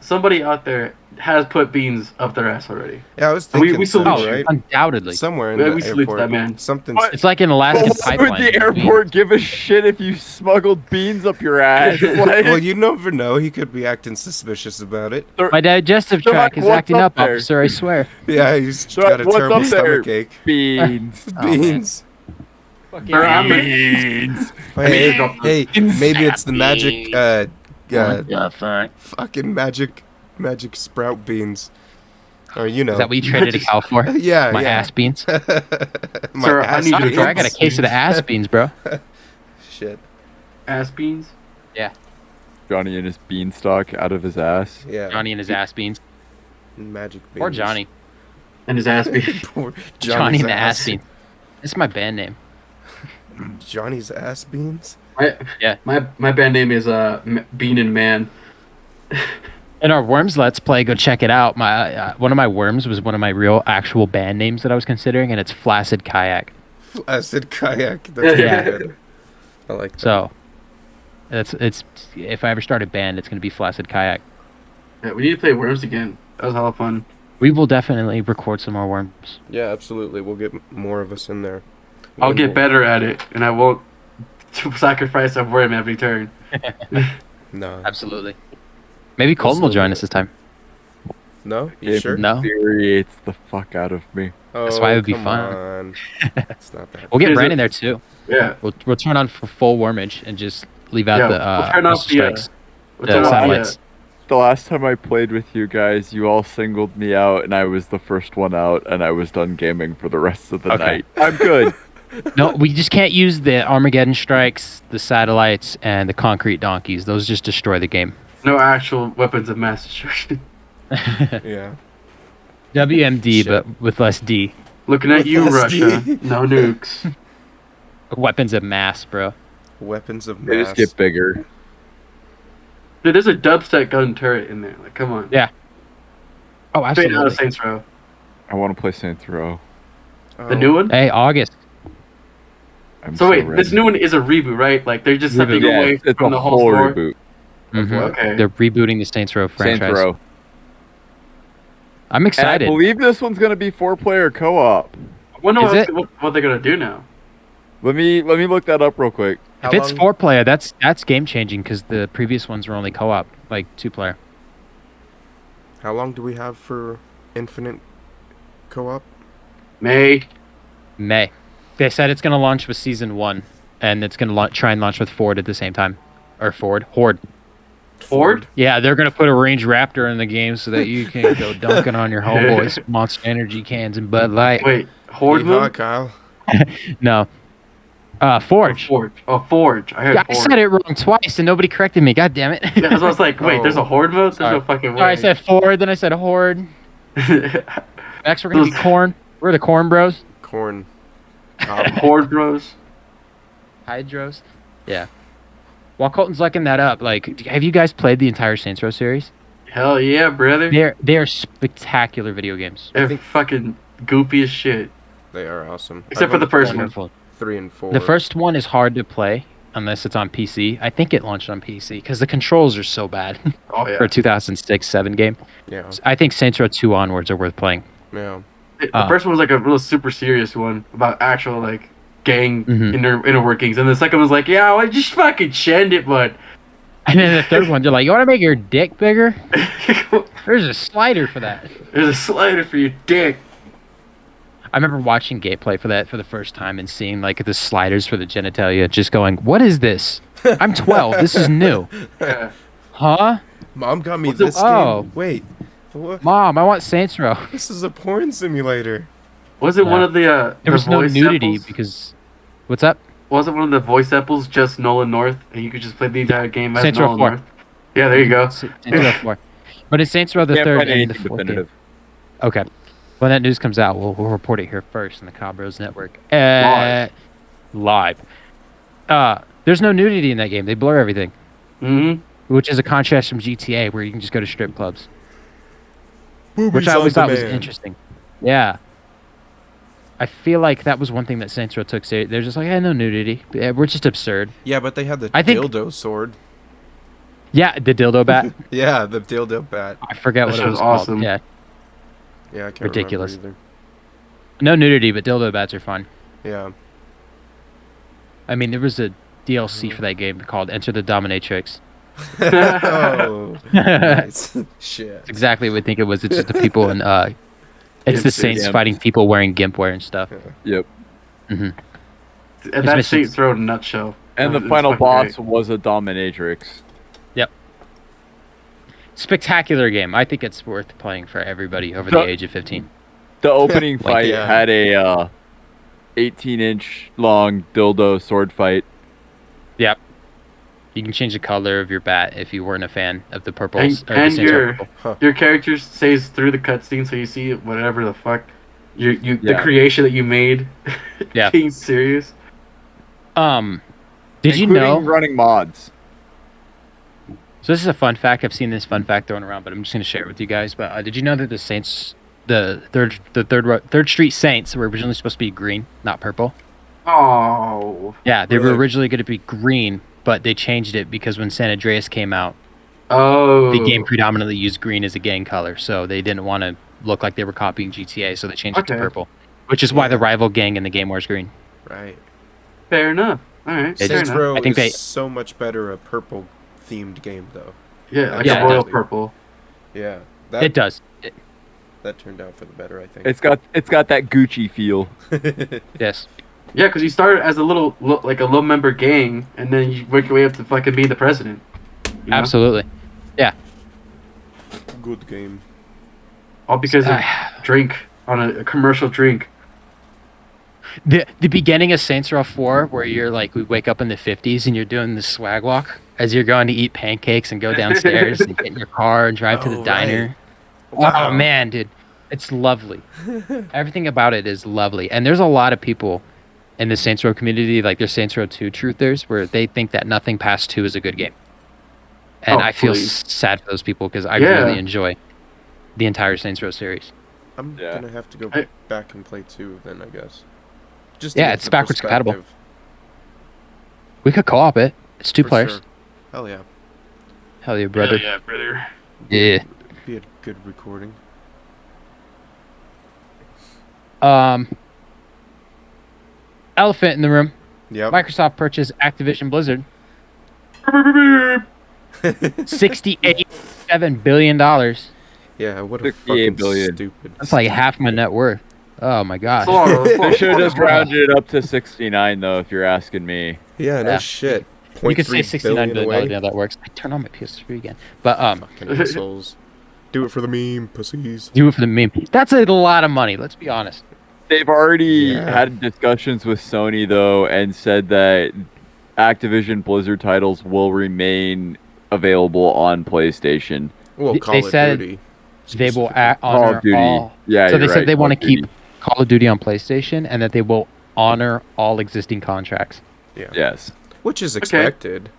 somebody out there has put beans up their ass already. Yeah, I was We- thinking we so, salute Oh, you. right? undoubtedly. Somewhere in Yeah, the we salute airport. that man. Something. What? It's like an Alaskan Why would pipeline. the airport give a shit if you smuggled beans up your ass? Like, Well, you never know. He could be acting suspicious about it. My digestive They're tract like, is "What's acting up up, there?" officer. I swear. Yeah, he's They're got like, a "What's terrible up there?" stomachache. beans. Oh, man. Beans. Sir, I'm gonna- Beans. Hey, drop hey, maybe it's the magic, What the fuck? fucking magic sprout beans. Or, you know. Is that what you traded a cow for? Yeah, My yeah. ass beans? My Sir, I ass need you to beans. drop I got a case of the ass beans, bro. Shit. ass beans. Johnny and his beanstalk out of his ass. Yeah. Johnny and his ass beans. Magic beans. Or Johnny. And his ass beans. Poor Johnny Johnny's and the ass beans. It's my band name. Johnny's ass beans? My band name is Bean and Man. In our Worms Let's Play, go check it out. My one of my worms was one of my real actual band names that I was considering, and it's Flaccid Kayak. Flaccid kayak. That's Yeah. really good. I like that. So, it's if I ever start a band, it's gonna be Flaccid Kayak. Yeah, we need to play Worms again. That was hella fun. We will definitely record some more Worms. Yeah, absolutely. We'll get more of us in there. I'll And get we'll- better at it, and I won't sacrifice a worm every turn. No. Absolutely. Maybe Colton will join us this time. No? You It sure? No. infuriates the fuck out of me. Oh, why it would be come fun. on. It's not that. We'll get Here's Brandon a- there too. Yeah. We'll turn on for full wormage and just leave out Yeah, the we'll turn off the, strikes, We'll the turn off the, satellites. The last time I played with you guys, you all singled me out, and I was the first one out, and I was done gaming for the rest of the Okay. night. I'm good. No, we just can't use the Armageddon strikes, the satellites, and the concrete donkeys. Those just destroy the game. no actual weapons of mass destruction. Yeah. WMD, Shit. but with less D. Looking at With you, SD. Russia. No nukes. Weapons of mass, bro. Weapons of They mass. just get bigger. Dude, there's a dubstep gun turret in there. Like, come on. Yeah. Oh, Straight out of absolutely. Saints Row. I want to play Saints Row. Oh, The new one? Hey, August. I'm So wait, ready. this new one is a reboot, right? Like, they're just Reboot. stepping Yeah, away it's from a the whole whole story. reboot. Mhm. what? Okay. They're rebooting the Saints Row franchise. Saints Row. I'm And I excited. believe this one's gonna be 4-player co-op. I wonder Is it? what they're gonna do now. Let me look that up real quick. How If it's long- 4-player, that's game changing because the previous ones were only co-op, like 2-player. How long do we have for infinite co-op? May. May. They said it's gonna launch with season 1, and it's gonna try and launch with Ford at the same time, or Horde. Ford? Yeah, they're gonna put a range raptor in the game so that you can go dunking on your homeboys, Monster Energy cans and Bud Light. Wait, Horde Yeehaw, mode? Kyle. No, Forge. Forge. Oh, Forge. I heard Yeah, I Forge. said it wrong twice and nobody corrected me. God damn it! Yeah, I was like, wait, there's a Horde mode? There's Sorry. no fucking way. Sorry, I said Ford, then I said Horde. Next, we're gonna be Corn. We're the Corn Bros. Corn. Horde bros. Hydros. Yeah. While Colton's looking that up, like, have you guys played the entire Saints Row series? Hell yeah, brother. They are spectacular video games. They're fucking goofy as shit. They are awesome. Except for the first one. Wonderful. 3 and 4. The first one is hard to play unless it's on PC. I think it launched on PC because the controls are so bad Oh yeah. for a 2006-7 game. Yeah. I think Saints Row 2 onwards are worth playing. Yeah. The first one was like a real super serious one about actual like gang Mhm. inner workings, and the second one's like, yeah, I just fucking send it, but And then the third one, they're like, you want to make your dick bigger? There's a slider for that. there's a slider for your dick. I remember watching gameplay for that for the first time and seeing like the sliders for the genitalia, just going, what is this? I'm 12. This is new. Yeah. Huh? Mom got me What's the- this oh. game. Wait. What? Mom, I want Saints Row. This is a porn simulator. Was it one Yeah. of the There the was no voice nudity samples? because... What's up? Wasn't one of the voice samples just Nolan North, and you could just play the entire game as Saints Row Nolan 4. North? Yeah, there you go. Saints Row 4. But it's Saints Row the Can't third find and the anything fourth game. definitive. Okay. When that news comes out, we'll report it here first on the Cabros Network. Live. There's no nudity in that game. They blur everything, Mm-hmm. which is a contrast from GTA, where you can just go to strip clubs, Boobies which I on always thought was demand. interesting. Yeah. I feel like that was one thing that Saints Row took seriously. They're just like, no nudity. We're just absurd. Yeah, but they had the I think- dildo sword. Yeah, the dildo bat. Yeah, the dildo bat. I forget That what shit it was was awesome. called. Yeah, Yeah, I can't Ridiculous. remember no nudity, but dildo bats are fun. either. I mean, there was a DLC for that game called Enter the Dominatrix. Yeah. Oh, nice. Shit. It's exactly what I think it was. It's just the people in it's the It's Saints Gimp. fighting people wearing gimp wear and stuff. Yep. hmm And It's that's missions. Saints Row in a nutshell. And the It's final fucking boss great. was a dominatrix. Spectacular game. I think it's worth playing for everybody over the age of 15. The opening Like, fight yeah. had a 18-inch long dildo sword fight. Yep. You can change the color of your bat if you weren't a fan of the purple. And, or the and Saints Row your purple. your character stays through the cutscene, so you see whatever the fuck the Yeah. creation that you made. Yeah. Being serious. Did you including know? running mods? So this is a fun fact. I've seen this fun fact thrown around, but I'm just going to share it with you guys. But did you know that the Saints, the Third Street Saints, were originally supposed to be green, not purple? Oh. Yeah, they were Really? originally going to be green, but they changed it because when San Andreas came out, Oh. the game predominantly used green as a gang color, so they didn't want to look like they were copying GTA, so they changed it to Okay. purple, which is why the rival gang in the game wears green. Right. Fair enough. All right. It's- Fair Saints enough. Row I think is they- so much better a purple themed game though. Yeah, like Yeah, a royal definitely. purple. Yeah. It does. That turned out for the better, I think. It's got that Gucci feel. Yes. Yeah, because you started as a like a low member gang, and then you work your way up to fucking being the president. You know? Absolutely. Good game. All because of drink on a commercial drink. The beginning of Saints Row 4, where you're like, we wake up in the 50s and you're doing the swag walk as you're going to eat pancakes and go downstairs and get in your car and drive to the Oh, diner. Wow. Oh man, dude, it's lovely. Everything about it is lovely, and there's a lot of people in the Saints Row community, like there's Saints Row 2 truthers, where they think that nothing past 2 is a good game, and Oh, I feel please. sad for those people because I Yeah. really enjoy the entire Saints Row series. I'm Yeah. gonna have to go I- back and play 2 then, I guess. Just to Yeah, get it's the backwards compatible. perspective, We could co-op it. It's 2 for players. sure. Hell yeah. Hell yeah, brother. Yeah, brother. Yeah. Be a good recording. Elephant in the room. Yep. Microsoft purchased Activision Blizzard. $68.7 billion. Yeah, what a 68 fucking billion. stupid. That's like half my net worth. Oh my gosh. That's a lot of- They should have just rounded it up to 69, though, if you're asking me. Yeah, no Yeah. shit. You could say 0.3 $69 billion. away. Yeah, that works. I turn on my PS3 again. But Fucking assholes. Do it for the meme, pussies. do it for the meme. That's a lot of money. Let's be honest. They've already Yeah. had discussions with Sony, though, and said that Activision Blizzard titles will remain available on PlayStation. Well, They Call of said Duty. They will specifically. Call honor of Duty. all. Yeah, So you're they said right, they Call want to of Duty. keep Call of Duty on PlayStation and that they will honor all existing contracts. Yes. Which is expected,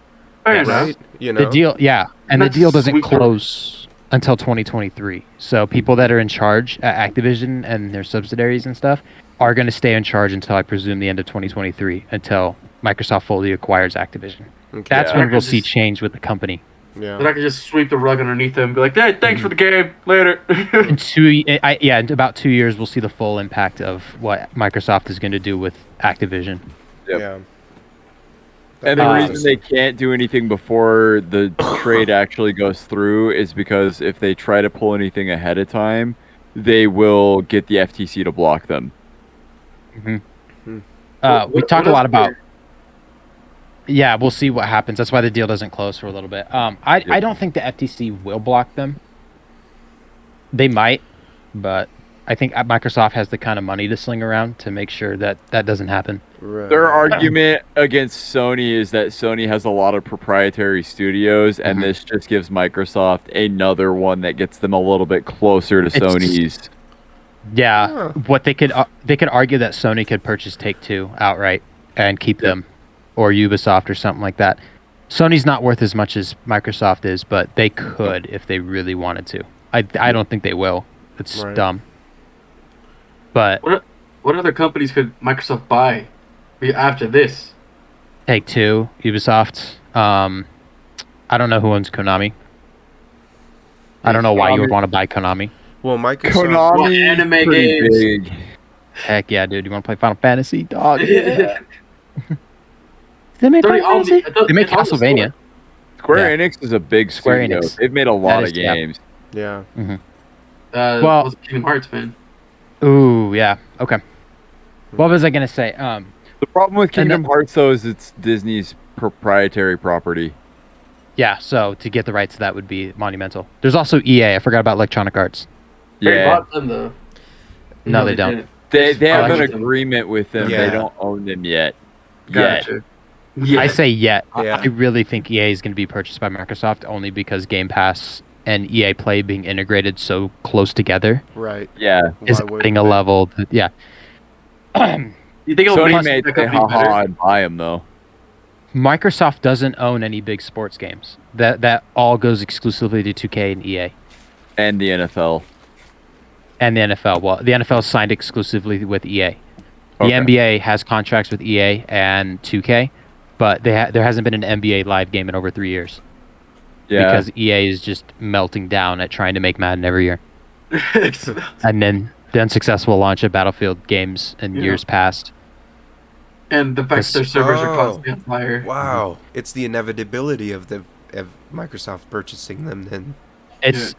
Fair Yes. enough. right? You know. The deal, yeah, and That's the deal doesn't sweet. close until 2023. So people that are in charge at Activision and their subsidiaries and stuff are going to stay in charge until I presume the end of 2023, until Microsoft fully acquires Activision. Okay. That's Yeah. when we'll see Just- change with the company. Yeah. They're not gonna just sweep the rug underneath them and be like, "Hey, thanks for the game. Later." In about 2 years, we'll see the full impact of what Microsoft is going to do with Activision. Yep. Yeah. And the Uh, reason they can't do anything before the trade actually goes through is because if they try to pull anything ahead of time, they will get the FTC to block them. we What talked a lot else about. here? Yeah, we'll see what happens. That's why the deal doesn't close for a little bit. I don't think the FTC will block them. They might, but I think Microsoft has the kind of money to sling around to make sure that doesn't happen. Right. Their argument against Sony is that Sony has a lot of proprietary studios, and this just gives Microsoft another one that gets them a little bit closer to Sony's. Yeah, Huh. what they could argue that Sony could purchase Take-Two outright and keep them, or Ubisoft or something like that. Sony's not worth as much as Microsoft is, but they could if they really wanted to. I don't think they will. It's Right. dumb. But What other companies could Microsoft buy after this? Take-Two, Ubisoft. I don't know who owns Konami. I don't know why you would want to buy Konami. Well, Microsoft. Konami Well, anime pretty games. big. Heck yeah, dude! You want to play Final Fantasy, dog? Yeah. They made It's already Final on the- Fantasy. I thought They made it's on the store. Castlevania. Square Enix is a big Square studio. Enix. They've made a lot That of is- yeah. games. Yeah. Well- was Kingdom Hearts, man. Ooh, yeah. Okay. What was I gonna say? The problem with And Kingdom Hearts, though, is it's Disney's proprietary property. Yeah. So to get the rights to that would be monumental. There's also EA. I forgot about Electronic Arts. They Yeah, bought them though. No, they don't. didn't. they have an like them. agreement with them. Yeah. They don't own them yet. Gotcha. Yeah. I say yet. Yeah. I really think EA is going to be purchased by Microsoft only because Game Pass and EA Play being integrated so close together Right. Yeah. is Why adding a wouldn't level. Yeah. You think it'll Sony make may that say, company better? haha, and buy them, though. Microsoft doesn't own any big sports games. That all goes exclusively to 2K and EA And the NFL. and the NFL. Well, the NFL is signed exclusively with EA. The Okay. NBA has contracts with EA and 2K, but there hasn't been an NBA live game in over 3 years Yeah. because EA is just melting down at trying to make Madden every year. And then the unsuccessful launch of Battlefield games in Yeah. years past. And the fact that their servers are Oh. constantly on fire. Wow. It's the inevitability of Microsoft purchasing them then.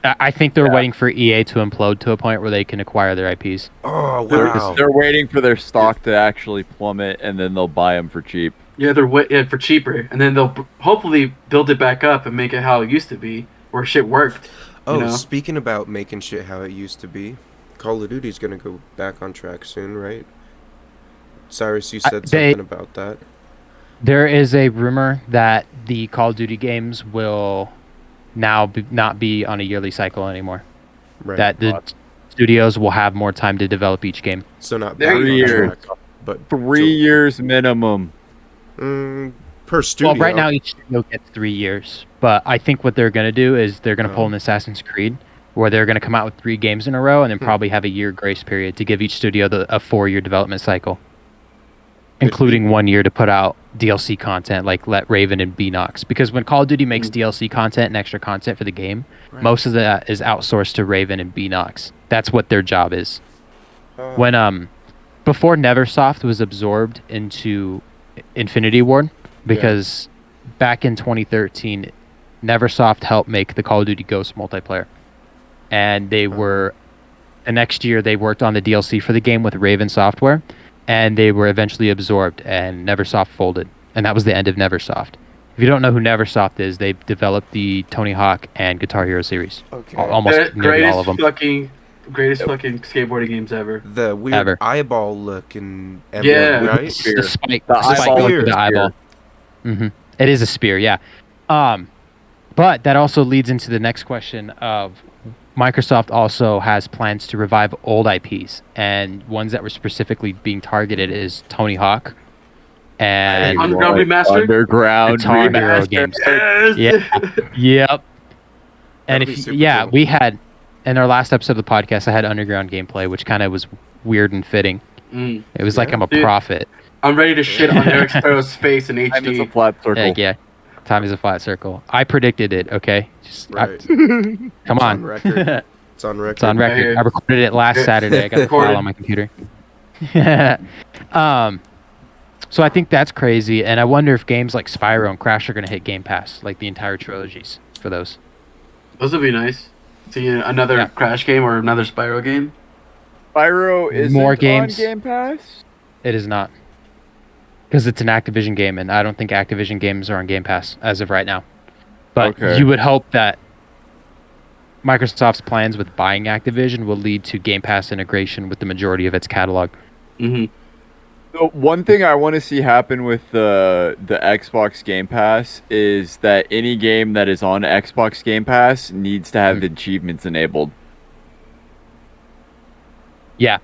I think they're Yeah. waiting for EA to implode to a point where they can acquire their IPs. Oh, They're, wow. they're waiting for their stock to actually plummet, and then they'll buy them for cheap. Yeah, for cheaper, and then they'll hopefully build it back up and make it how it used to be, where shit worked. Oh, know? speaking about making shit how it used to be, Call of Duty's gonna go back on track soon, right? Cyrus, you said something about that. There is a rumor that the Call of Duty games will now not be on a yearly cycle anymore. Right. That the studios will have more time to develop each game. So not There back you on go. track, but 3 years minimum. Per studio. Well, right now each studio gets 3 years, but I think what they're going to do is they're going to pull an Assassin's Creed, where they're going to come out with 3 games in a row and then probably have a year grace period to give each studio a 4-year development cycle, including 1 year to put out DLC content like Let Raven and Beanox. Because when Call of Duty makes DLC content and extra content for the game, most of that is outsourced to Raven and Beanox. That's what their job is. When before Neversoft was absorbed into Infinity Ward, because back in 2013, Neversoft helped make the Call of Duty Ghosts multiplayer, and they were the next year they worked on the DLC for the game with Raven Software, and they were eventually absorbed, and Neversoft folded, and that was the end of Neversoft. If you don't know who Neversoft is, they developed the Tony Hawk and Guitar Hero series. Okay. Almost nearly all of them. Greatest fucking skateboarding games ever. The weird Ever. eyeball looking emblem, Yeah. right? The spike, The spike eyeball look spear. to the eyeball. It is a spear, yeah. But that also leads into the next question of Microsoft also has plans to revive old IPs, and ones that were specifically being targeted is Tony Hawk and Underground Remastered? Underground Guitar Hero Remastered. games. Yes. Yep. And That'd be if super cool. we had in our last episode of the podcast, I had Underground gameplay, which kind of was weird and fitting. Mm. It was like Yeah. I'm a Dude. prophet. I'm ready to shit on Eric Sparrow's face in Time is a HD. flat circle. Heck yeah. Time is a flat circle. I predicted it. Okay, Right. come It's on. on record. It's on record. It's on record. I recorded it last Saturday. I got the file on my computer. So I think that's crazy, and I wonder if games like Spyro and Crash are going to hit Game Pass, like the entire trilogies for those. Those would be nice. See another Crash game or another Spyro game. Spyro is More games. on Game Pass? It is not. Because it's an Activision game, and I don't think Activision games are on Game Pass as of right now. But you would hope that Microsoft's plans with buying Activision will lead to Game Pass integration with the majority of its catalog. Mm-hmm. So one thing I want to see happen with the Xbox Game Pass is that any game that is on Xbox Game Pass needs to have achievements enabled. Yeah,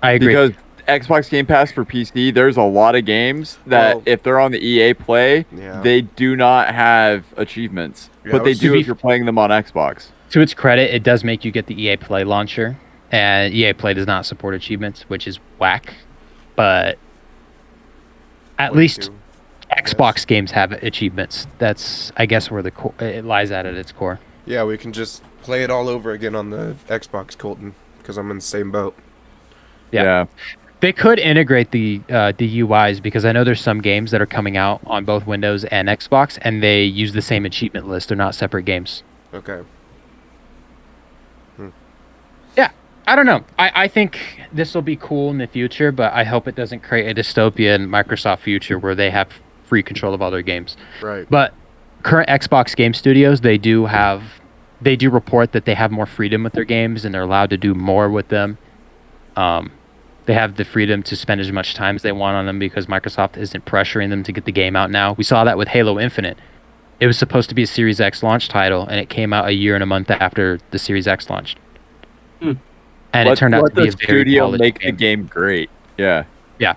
I agree. Because Xbox Game Pass for PC, there's a lot of games that if they're on the EA Play, they do not have achievements. But they do if you're playing them on Xbox. To its credit, it does make you get the EA Play launcher, and EA Play does not support achievements, which is whack. But at least Xbox games have achievements. That's, I guess, where it lies at its core. Yeah, we can just play it all over again on the Xbox, Colton, because I'm in the same boat. Yeah. They could integrate the UIs, because I know there's some games that are coming out on both Windows and Xbox, and they use the same achievement list. They're not separate games. Okay. Yeah, I don't know. I think this will be cool in the future, but I hope it doesn't create a dystopian Microsoft future where they have free control of all their games. Right. But current Xbox game studios, they do report that they have more freedom with their games, and they're allowed to do more with them. They have the freedom to spend as much time as they want on them because Microsoft isn't pressuring them to get the game out now. We saw that with Halo Infinite. It was supposed to be a Series X launch title, and it came out a year and a month after the Series X launched. And it turned out to be a very polished make the game great. Yeah. Yeah.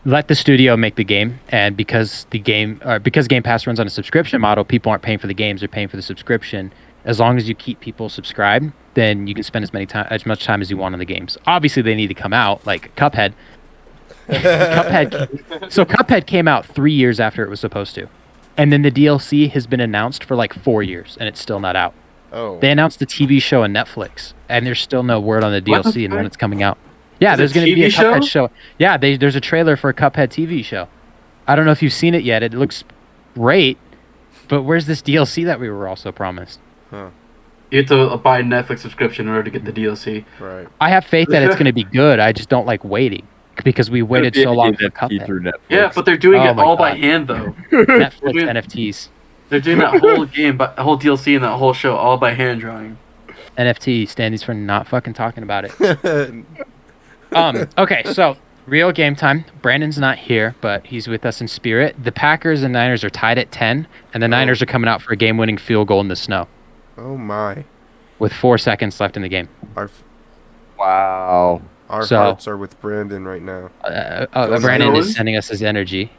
Let the studio make the game, and because Game Pass runs on a subscription model, people aren't paying for the games; they're paying for the subscription. As long as you keep people subscribed, then you can spend as much time as you want on the games. Obviously, they need to come out, like Cuphead. Cuphead came out 3 years after it was supposed to, and then the DLC has been announced for like 4 years, and it's still not out. Oh. They announced the TV show on Netflix, and there's still no word on the DLC and when it's coming out. Yeah, there's going to be a Cuphead show. Yeah, there's a trailer for a Cuphead TV show. I don't know if you've seen it yet. It looks great, but where's this DLC that we were also promised? Huh. You have to buy a Netflix subscription in order to get the DLC. Right. I have faith that it's going to be good. I just don't like waiting because we waited so long for Cuphead. Yeah, but they're doing it all by hand, though. Netflix NFTs. They're doing that whole game, but the whole DLC and that whole show all by hand drawing. NFT stands for not fucking talking about it. Okay, so real game time. Brandon's not here, but he's with us in spirit. The Packers and Niners are tied at 10, and the Niners are coming out for a game-winning field goal in the snow. Oh my! With 4 seconds left in the game. Wow. Our hearts are with Brandon right now. Brandon is sending us his energy.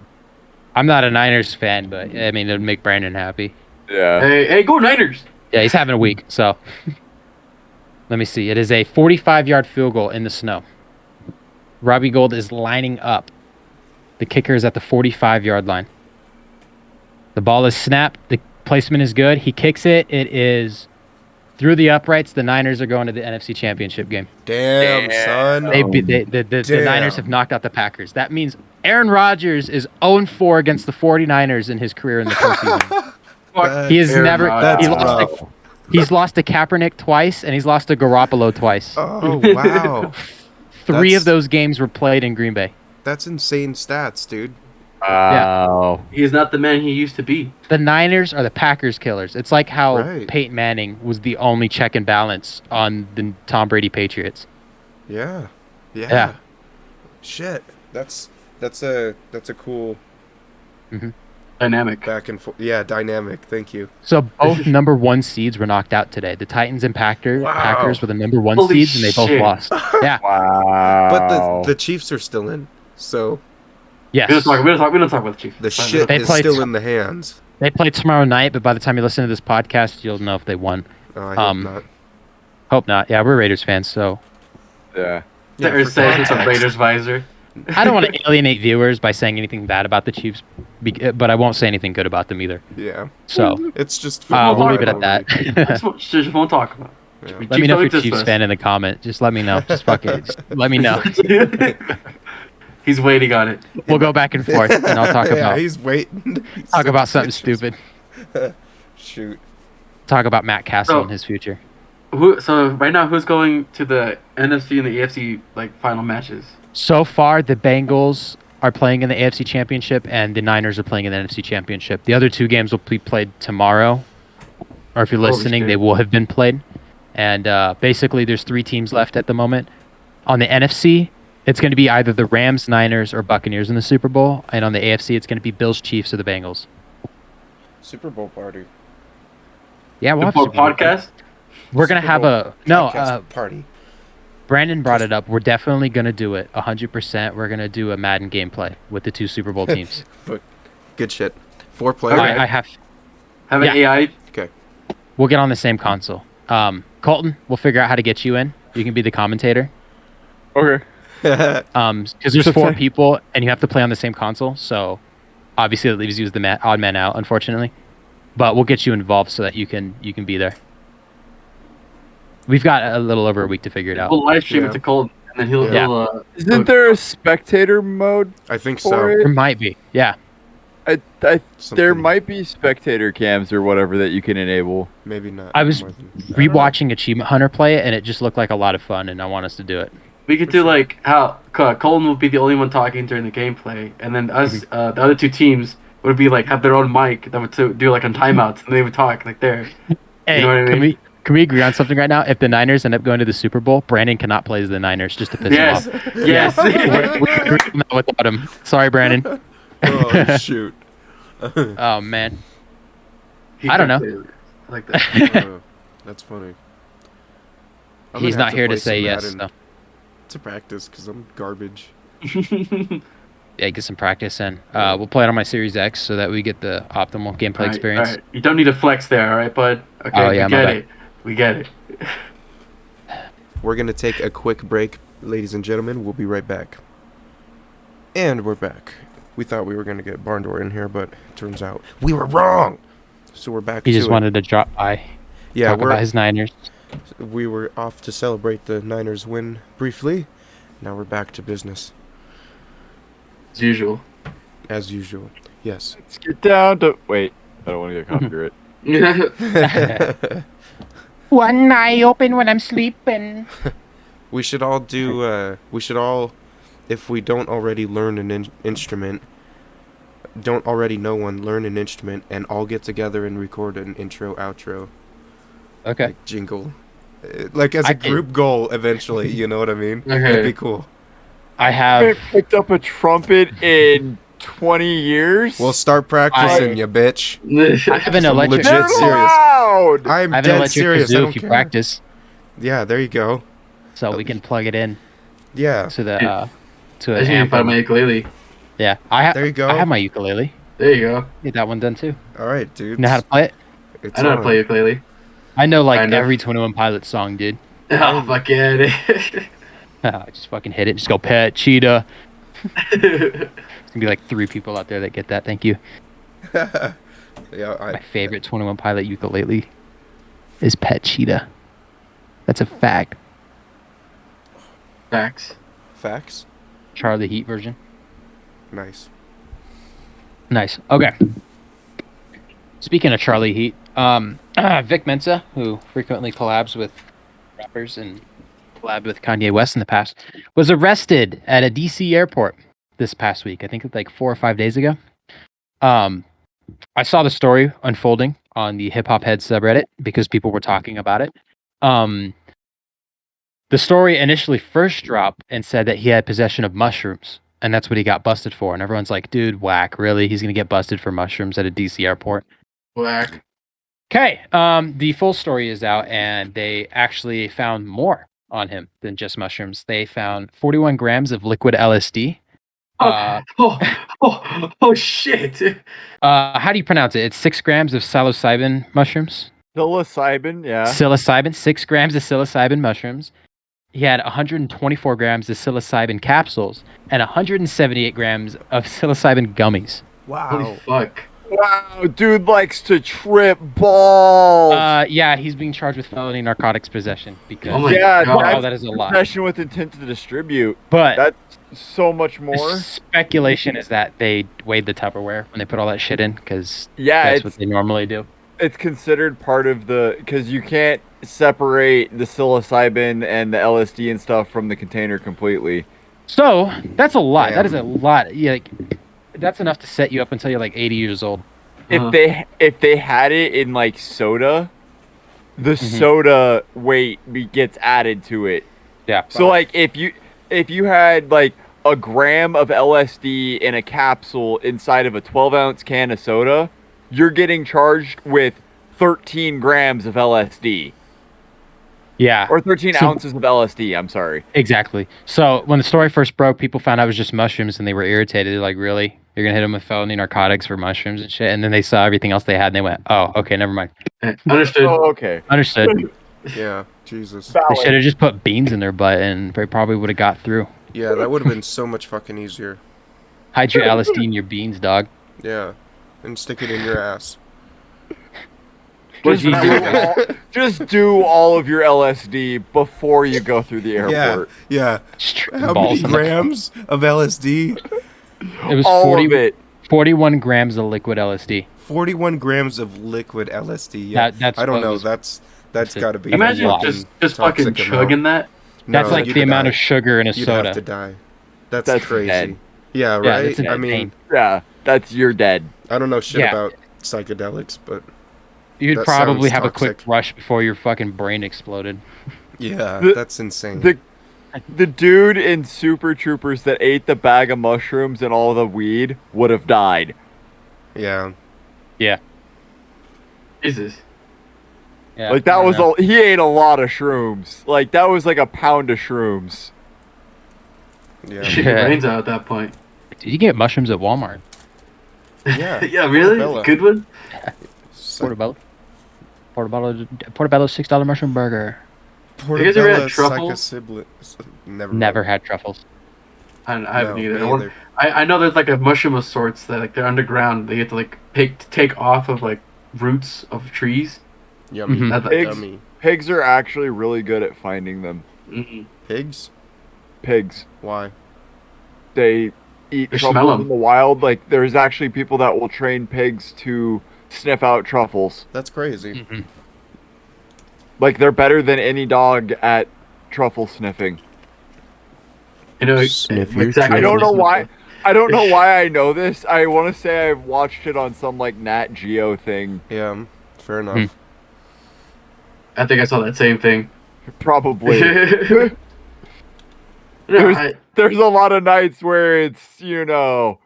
I'm not a Niners fan, but I mean, it would make Brandon happy. Yeah. Hey, go Niners! Yeah, he's having a week, so. Let me see. It is a 45-yard field goal in the snow. Robbie Gould is lining up. The kicker is at the 45-yard line. The ball is snapped. The placement is good. He kicks it. It is through the uprights. The Niners are going to the NFC Championship game. Damn, son. The Niners have knocked out the Packers. That means Aaron Rodgers is 0-4 against the 49ers in his career in the postseason. He has never... He's lost to Kaepernick twice, and he's lost to Garoppolo twice. Oh, wow. Three of those games were played in Green Bay. That's insane stats, dude. Wow. Yeah. He's not the man he used to be. The Niners are the Packers killers. It's like how Peyton Manning was the only check and balance on the Tom Brady Patriots. Yeah. Shit. That's a cool dynamic. Back and forth. Yeah, dynamic. Thank you. So both number 1 seeds were knocked out today. The Titans and Packers were the number 1 seeds, and they both lost. Yeah. Wow. But the Chiefs are still in. So. Yes. We don't talk about the Chiefs. The shit is still in the hands. They play tomorrow night, but by the time you listen to this podcast, you'll know if they won. I hope not. Hope not. Yeah, we're Raiders fans, so. Yeah. Cyrus says it's a Raiders visor. I don't want to alienate viewers by saying anything bad about the Chiefs, but I won't say anything good about them either. Yeah. So It's just football. we'll leave it at rivalry. that. Just won't talk about it. Yeah. Let me know if you're a Chiefs Chiefs first. fan in the comment. Just let me know. Just fuck it. Just let me know. He's waiting on it. We'll go back and forth, and I'll talk Yeah, about he's waiting. He's talk so about something suspicious. stupid. Shoot. Talk about Matt Castle So- and his future. So right now, who's going to the NFC and the AFC like final matches? So far, the Bengals are playing in the AFC Championship, and the Niners are playing in the NFC Championship. The other two games will be played tomorrow, or if you're Holy listening, shit. they will have been played. And basically, there's 3 teams left at the moment. On the NFC, it's going to be either the Rams, Niners, or Buccaneers in the Super Bowl. And on the AFC, it's going to be Bills, Chiefs, or the Bengals. Super Bowl party. Yeah, we'll have For Super Bowl. podcast. We're going to Super have Bowl a... podcast party. Brandon brought it up. We're definitely going to do it. 100%. We're going to do a Madden gameplay with the 2 Super Bowl teams. Good shit. 4 players. Okay. I have... Have Yeah. an AI. Okay. We'll get on the same console. Colton, we'll figure out how to get you in. You can be the commentator. Okay. Because there's 4 people, and you have to play on the same console. So, obviously, that leaves you as the odd man out, unfortunately. But we'll get you involved so that you can be there. We've got a little over a week to figure it out. We'll live stream Yeah. it to Colton, and then he'll. Yeah. he'll Isn't there a spectator mode I think for so. There it? might be. Yeah. There Something- might be spectator cams or whatever that you can enable. Maybe not. I was more than- rewatching Achievement Hunter play it, and it just looked like a lot of fun, and I want us to do it. We could do like how Colton will be the only one talking during the gameplay, and then us, the other 2 teams would be like have their own mic that would do like on timeouts, and they would talk like there. Hey, know what I can mean? we agree on something right now? If the Niners end up going to the Super Bowl, Brandon cannot play as the Niners just to piss Yes, him off. yes. We agree on that without him. Sorry, Brandon. Oh shoot. Oh man. He I don't can know. play it. I like that. That's funny. I'm He's gonna not have here to play say some yes. Madden So. to practice because I'm garbage. Yeah, get some practice in. We'll play it on my Series X so that we get the optimal gameplay Alright, experience. alright. You don't need to flex there, all right, bud? Okay, Oh, yeah, we my get bad. it. We get it. We're gonna take a quick break, ladies and gentlemen. We'll be right back. And we're back. We thought we were gonna get Barn Door in here, but turns out we were wrong. So we're back. He to just it. wanted to drop by, Yeah, talk about his Niners. we were off to celebrate the Niners win briefly. Now we're back to business As usual. as usual. Yes. Let's get down to. Wait, I don't want to get copyright. One eye open when I'm sleeping. We should all do. We should all, if we don't already learn an instrument, don't already know one, learn an instrument, and all get together and record an intro, outro, Okay. like jingle, like as a group goal eventually. You know what I mean? Okay. That'd be cool. I I have. haven't picked up a trumpet in 20 years. Well, start practicing, you bitch. I have an Some electric. legit They're serious. loud. I'm I have an dead electric serious. I kazoo don't if you care. practice, Yeah, there you go. so we can plug it in Yeah, to the Yeah. to I an just need to amp. find my ukulele. Yeah, there you go. I have my ukulele. There you go. Get that one done too. All right, dude. You know how to play it? It's I know how to on. play ukulele. I know like Kind of. every 21 Pilots song, dude. Oh, fuck yeah. I just fucking hit it. Just go pet cheetah. There's gonna be like 3 people out there that get that. Thank you. Yeah, My favorite 21 Pilot ukulele is Pet Cheetah. That's a fact. Facts. facts. Charlie Heat version. Nice. Nice. Okay. Speaking of Charlie Heat, Vic Mensa, who frequently collabs with rappers and collabed with Kanye West in the past, was arrested at a DC airport this past week. I think it's like 4 or 5 days ago. I saw the story unfolding on the Hip Hop Head subreddit because people were talking about it. The story initially first dropped and said that he had possession of mushrooms, and that's what he got busted for. And everyone's like, dude, whack, really? He's going to get busted for mushrooms at a DC airport. Whack. Okay, the full story is out, and they actually found more on him than just mushrooms. They found 41 grams of liquid LSD. Oh, shit. How do you pronounce it? It's 6 grams of psilocybin mushrooms. Psilocybin, yeah. Psilocybin, 6 grams of psilocybin mushrooms, he had 124 grams of psilocybin capsules and 178 grams of psilocybin gummies. Holy Wow. fuck. Wow, dude likes to trip balls. Yeah, he's being charged with felony narcotics possession because Oh my Yeah, God. that is a lot. possession with intent to distribute. But That's so much the more. speculation is that they weighed the Tupperware when they put all that shit in because Yeah, that's it's what they normally do. it's considered part of the because you can't separate the psilocybin and the LSD and stuff from the container completely. So that's a lot. That is a Damn. lot. Yeah, like, that's enough to set you up until you're like 80 years old. If they had it in like soda, the soda weight gets added to it. Yeah. So like if you had like a gram of LSD in a capsule inside of a 12-ounce can of soda, you're getting charged with 13 grams of LSD. Yeah. Or 13 So- ounces of LSD, I'm sorry. Exactly. So when the story first broke, people found out it was just mushrooms and they were irritated. They're like, really? You're going to hit them with felony narcotics for mushrooms and shit? And then they saw everything else they had and they went, oh, okay, never mind. Understood. Oh, okay. Understood. Yeah. Jesus. They should have just put beans in their butt and they probably would have got through. Yeah, that would have been so much fucking easier. Hide your LSD in your beans, dog. Yeah. And stick it in your ass. What'd you do? Just do all of your LSD before you go through the airport. Yeah. Just trip How balls many in the- grams of LSD? It was All 40, of it. 41 grams of liquid LSD. 41 grams of liquid LSD. Yeah. That's I don't what know. was- That's that's it. got to be. Imagine lot. just toxic fucking amount. chugging that. No, That's like you'd the amount die. of sugar in a You'd soda. have to die. That's That's crazy. dead. Yeah, Yeah, right? that's I insane. mean, Yeah, that's you're dead. I don't know shit Yeah. about psychedelics, but You'd that probably sounds have a quick toxic. rush before your fucking brain exploded. yeah, The- that's insane. The dude in Super Troopers that ate the bag of mushrooms and all the weed would have died. Yeah. Jesus. Yeah, Like I that don't was know. he ate a lot of shrooms. Like that was like a pound of shrooms. Yeah. Shit your brains out at that point. Did you get mushrooms at Walmart? Yeah. Yeah, really? Portobello. Good one? Portobello. Portobello $6 mushroom burger. You guys ever had Portobello truffles? psychosibilant- Never. Never had truffles. I haven't No, either. me I want- either. I know there's like a mushroom of sorts that like they're underground. They have to like take off of like roots of trees. Yummy. Mhm. That- Pigs, Yummy. pigs are actually really good at finding them. Mhm. Pigs? Pigs. Why? They eat They smell truffles 'em. in the wild. Like there's actually people that will train pigs to sniff out truffles. That's crazy. Mhm. Like they're better than any dog at truffle sniffing. You know Sniff your exactly. I don't know why. Truffles. I don't know why I know this. I want to say I watched it on some like Nat Geo thing. Yeah. Fair enough. Hmm. I think I saw that same thing. Probably. No, There's- There's a lot of nights where it's, you know,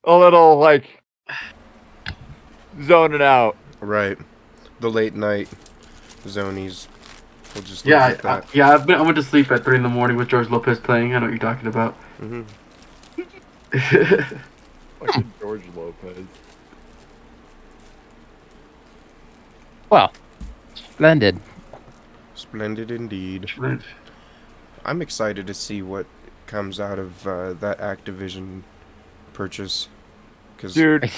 a little like zoning out. Right. The late night zonies. We'll just leave yeah, it at that. I went to sleep at 3 in the morning with George Lopez playing. I know what you're talking about. Hmm. Fucking George Lopez. Well, splendid. Splendid indeed. I'm excited to see what comes out of that Activision purchase. Cause, Dude,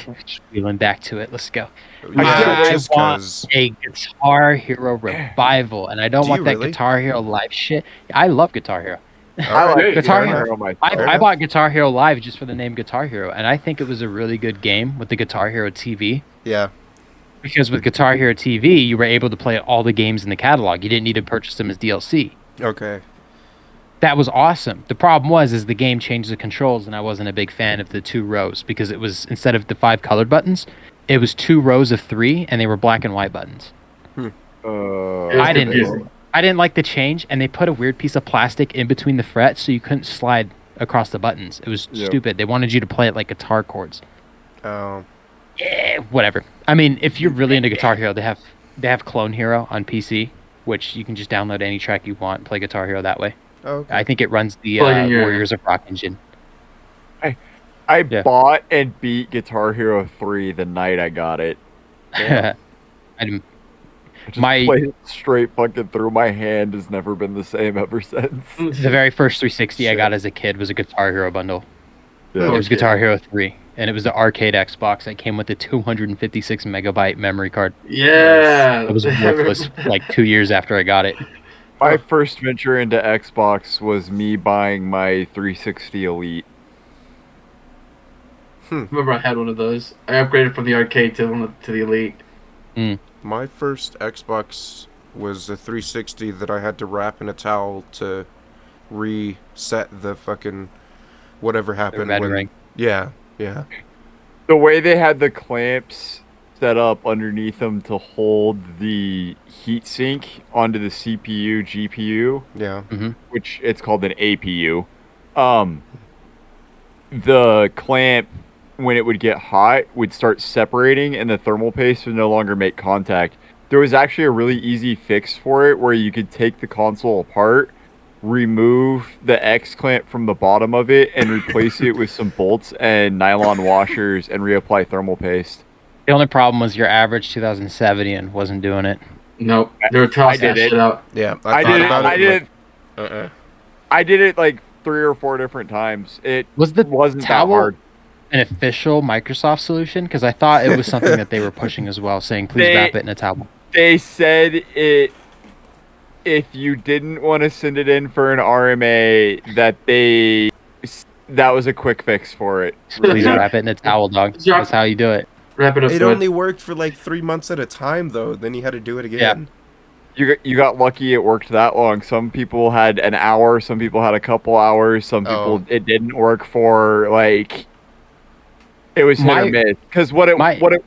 Wheeling back to it. Let's go. yeah, I just want 'cause- a Guitar Hero revival, and I don't Do want you that really? Guitar Hero Live shit. I love Guitar Hero. I like Hey, Guitar Guitar Hero. Hero myself. Fair I enough. bought Guitar Hero Live just for the name Guitar Hero, and I think it was a really good game with the Guitar Hero TV. Yeah. Because with Guitar Hero TV, you were able to play all the games in the catalog. You didn't need to purchase them as DLC. Okay. That was awesome. The problem is the game changed the controls, and I wasn't a big fan of the 2 rows because it was, instead of the 5 colored buttons, it was 2 rows of 3, and they were black and white buttons. I didn't like the change, and they put a weird piece of plastic in between the frets so you couldn't slide across the buttons. It was Yep. stupid. They wanted you to play it like guitar chords. Oh. Whatever. I mean, if you're really into Guitar Hero, they have Clone Hero on PC, which you can just download any track you want, play Guitar Hero that way. Okay. I think it runs the Plug in your- Warriors of Rock engine. I Yeah. bought and beat Guitar Hero 3 the night I got it. I didn't. I just played it straight fucking through. My hand has never been the same ever since. The very first 360 I got as a kid was a Guitar Hero bundle. Yeah. It was Guitar Hero 3, and it was the arcade Xbox that came with the 256 megabyte memory card. Yeah. It was worthless like 2 years after I got it. My first venture into Xbox was me buying my 360 Elite. I remember I had one of those. I upgraded from the arcade to the Elite. My first Xbox was a 360 that I had to wrap in a towel to reset the fucking whatever happened. Ring. Yeah. The way they had the clamps set up underneath them to hold the heatsink onto the CPU, GPU, Yeah. which it's called an APU. The clamp, when it would get hot, would start separating and the thermal paste would no longer make contact. There was actually a really easy fix for it where you could take the console apart, remove the X clamp from the bottom of it, and replace it with some bolts and nylon washers and reapply thermal paste. The only problem was your average 2070 wasn't doing it. Nope. They were tossing that shit out. Yeah. I did it like 3 or 4 different times. It wasn't that hard. An official Microsoft solution? Because I thought it was something that they were pushing as well, saying please wrap it in a towel. They said it. If you didn't want to send it in for an RMA, that was a quick fix for it. Please wrap it in a towel, dog. That's how you do it. Wrap it up. It only worked for like 3 months at a time, though. Then you had to do it again. You got lucky it worked that long. Some people had an hour. Some people had a couple hours. Some people it didn't work for like. It was hit or miss. Because what it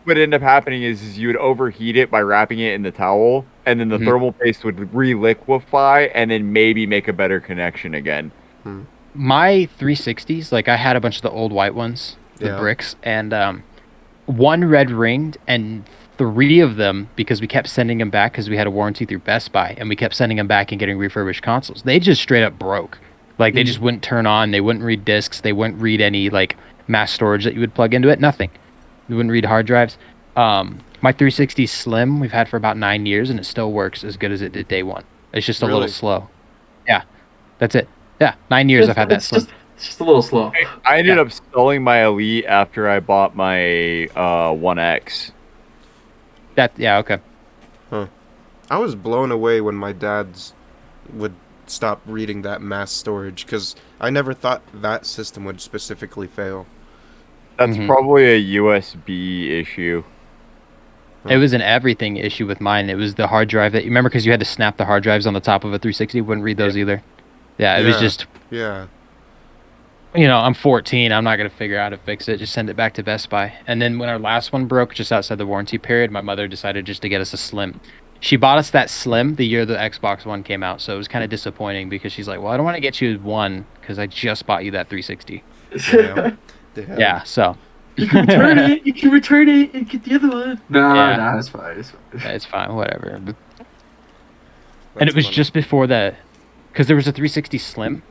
would end up happening is you would overheat it by wrapping it in the towel, and then the thermal paste would re-liquefy, and then maybe make a better connection again. My 360s, like I had a bunch of the old white ones, the bricks, and one red ringed, and 3 of them, because we kept sending them back because we had a warranty through Best Buy, and we kept sending them back and getting refurbished consoles. They just straight up broke. Like they just wouldn't turn on. They wouldn't read discs. They wouldn't read any like mass storage that you would plug into it. Nothing. You wouldn't read hard drives. My 360 Slim we've had for about 9 years, and it still works as good as it did day one. It's just a little slow. Yeah, that's it. Yeah, 9 years I've had that Slim. It's just a little slow. I ended up selling my Elite after I bought my 1X. Okay. Huh. I was blown away when my dad's would stop reading that mass storage, because I never thought that system would specifically fail. That's probably a USB issue. It was an everything issue with mine. It was the hard drive that you remember, because you had to snap the hard drives on the top of a 360. Wouldn't read those either. It was just. Yeah. I'm 14. I'm not going to figure out how to fix it. Just send it back to Best Buy. And then when our last one broke, just outside the warranty period, my mother decided just to get us a Slim. She bought us that Slim the year the Xbox One came out, so it was kind of disappointing because she's like, well, I don't want to get you one because I just bought you that 360. Yeah, so. You can return it and get the other one. No, it's fine. It's fine, whatever. And it was just before that, because there was a 360 Slim,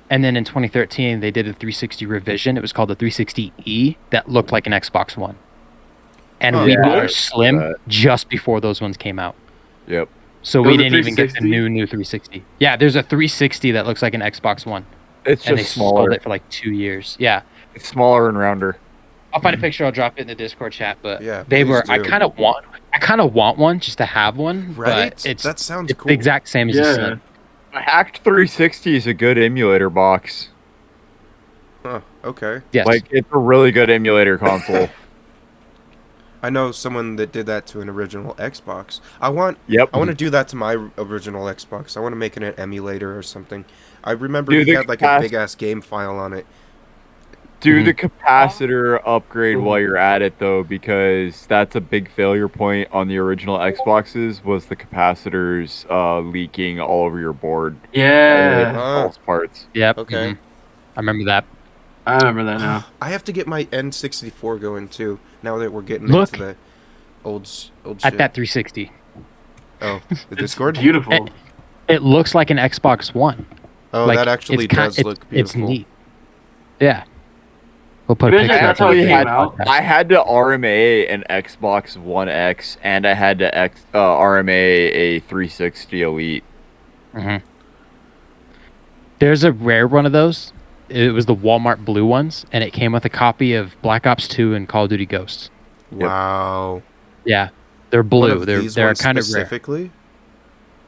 and then in 2013 they did a 360 revision. It was called the 360E that looked like an Xbox One. And we bought our Slim just before those ones came out. Yep. So we didn't even get the new 360. Yeah, there's a 360 that looks like an Xbox One. It's just and they smaller. sold it for like 2 years. Yeah. It's smaller and rounder. I'll find a picture. I'll drop it in the Discord chat. But they were. I kind of want one just to have one. Right. But that sounds cool. The exact same as a Slim. A hacked 360 is a good emulator box. Huh. Okay. Yes. Like it's a really good emulator console. I know someone that did that to an original Xbox. I want to do that to my original Xbox. I want to make it an emulator or something. I remember he had like a big ass game file on it. Do the capacitor upgrade while you're at it though, because that's a big failure point on the original Xboxes was the capacitors leaking all over your board. Yeah. False parts. Yep. Okay. I remember that. I remember that now. I have to get my N64 going too. Now that we're getting into the old shit. At that 360. Oh, the Discord? Beautiful. It looks like an Xbox One. Oh, like, that actually does look beautiful. It's neat. Yeah. We'll put a Imagine picture. that's how it Actually, came had, out. I had to RMA an Xbox One X, and I had to RMA a 360 Elite. Mm-hmm. There's a rare one of those. It was the Walmart blue ones, and it came with a copy of Black Ops 2 and Call of Duty Ghosts. Wow. Yeah, they're One blue. of these They're ones kind of rare. specifically?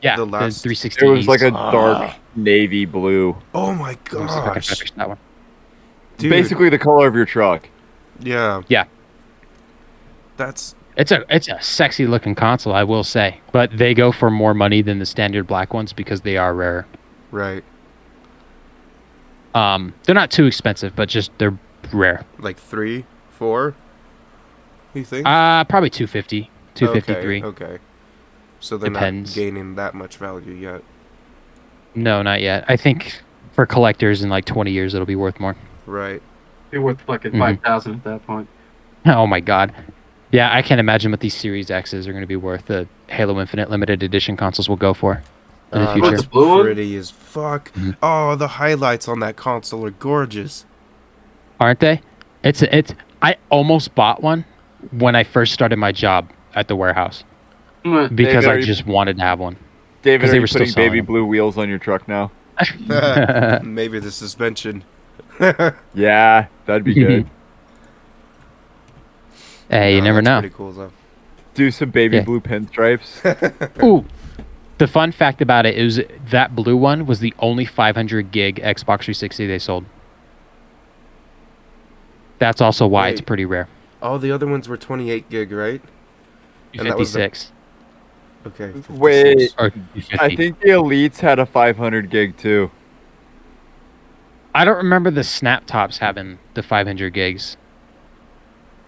Yeah, the the last- 360. It was like a Ah. dark navy blue. Oh my Let me see if I can gosh. finish that one. Dude. Basically the color of your truck. Yeah. Yeah. That's It's a sexy looking console, I will say, but they go for more money than the standard black ones because they are rare. right. They're not too expensive, but just they're rare. Like 3, 4? You think? Probably 250, 253. Okay. So they're Depends. not gaining that much value yet. No, not yet. I think for collectors in like 20 years it'll be worth more. Right. Be worth fucking Mhm. 5,000 at that point. Oh my god. Yeah, I can't imagine what these Series X's are going to be worth. The Halo Infinite limited edition consoles will go for in the That's future. What's the blue one? pretty as fuck. Mhm. Oh, the highlights on that console are gorgeous. Aren't they? It's I almost bought one when I first started my job at the warehouse because David, I are you- just wanted to have one. David, 'Cause are they you were still putting selling baby them. blue wheels on your truck now? Maybe the suspension. Yeah, that'd be good. Hey, you No, never that's know. Pretty cool though. Do some baby Yeah. blue pinstripes. Ooh, the fun fact about it is that blue one was the only 500 gig Xbox 360 they sold. That's also why it's Wait. pretty rare. All the other ones were 28 gig, right? And that was the- 56 Okay. 56. Wait, or 250. I think the Elites had a 500 gig too. I don't remember the snap tops having the 500 gigs.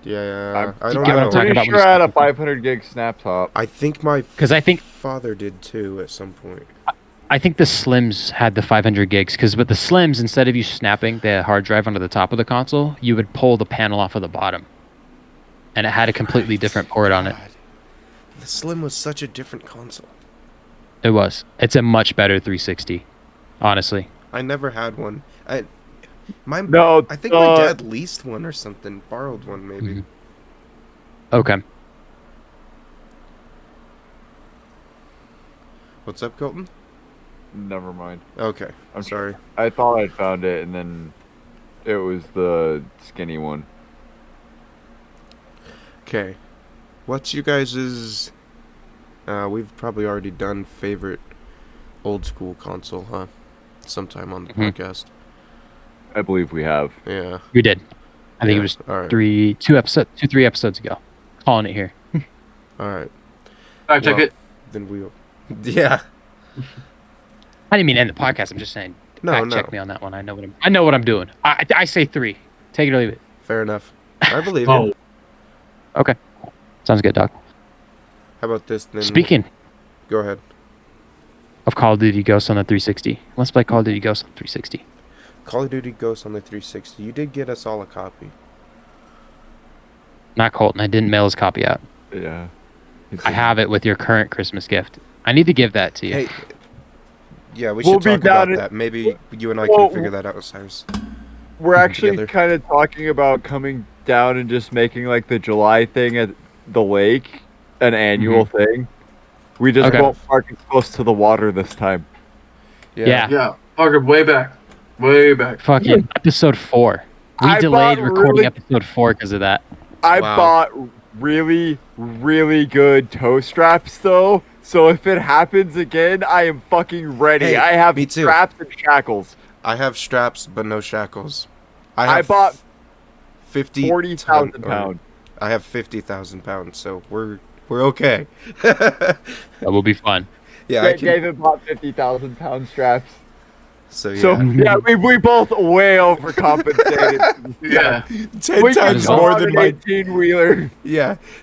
Yeah, I you don't get what I'm know. talking Pretty about when sure you I had a snap them. 500 gig snap top. I think my 'Cause I think- father did too at some point. I think the Slims had the 500 gigs because with the Slims, instead of you snapping the hard drive onto the top of the console, you would pull the panel off of the bottom, and it had a completely different port on it. God. The Slim was such a different console. It was. It's a much better 360, honestly. I never had one. I No, think my dad leased one or something, borrowed one maybe. Mhm. Okay. What's up, Colton? Never mind. Okay, I'm sorry. I thought I'd found it, and then it was the skinny one. Okay, what's you guys's? We've probably already done favorite old school console, huh? Sometime on the Mhm. podcast. I believe we have. Yeah. We did. I think Yeah, it was all right. 3 episodes ago. Calling it here. All right. Fact check Well, it. Then we'll. Yeah. I didn't mean to end the podcast. I'm just saying. No, fact no. check me on that one. I know what I'm doing. I say 3. Take it or leave it. Fair enough. I believe Oh, you. Okay. Sounds good, dog. How about this then? Speaking Go ahead. of Call of Duty Ghosts on the 360, let's play Call of Duty Ghosts on 360. Call of Duty Ghosts on the 360. You did get us all a copy. Not Colton. I didn't mail his copy out. Yeah. I have it with your current Christmas gift. I need to give that to you. Hey. Yeah, we We'll should be talk about down that. Maybe you and I Well, can figure that out with Cyrus. We're actually Together. kind of talking about coming down and just making like the July thing at the lake an annual thing. We just Okay. won't park it close to the water this time. Yeah. yeah. Parker, way back. Way back. Fucking episode 4. We I delayed bought recording really- episode 4 because of that. I Wow. bought really, really good toe straps though. So if it happens again, I am fucking ready. Hey, I have me too. straps and shackles. I have straps, but no shackles. I bought 50 40,000 ton- or- pound. I have 50,000 pounds, so we're okay. That will be fun. Yeah, I can. David bought 50,000 pound straps. So yeah, So yeah, we both way overcompensated. Yeah. 10 We times can more bought than an my 18 wheeler.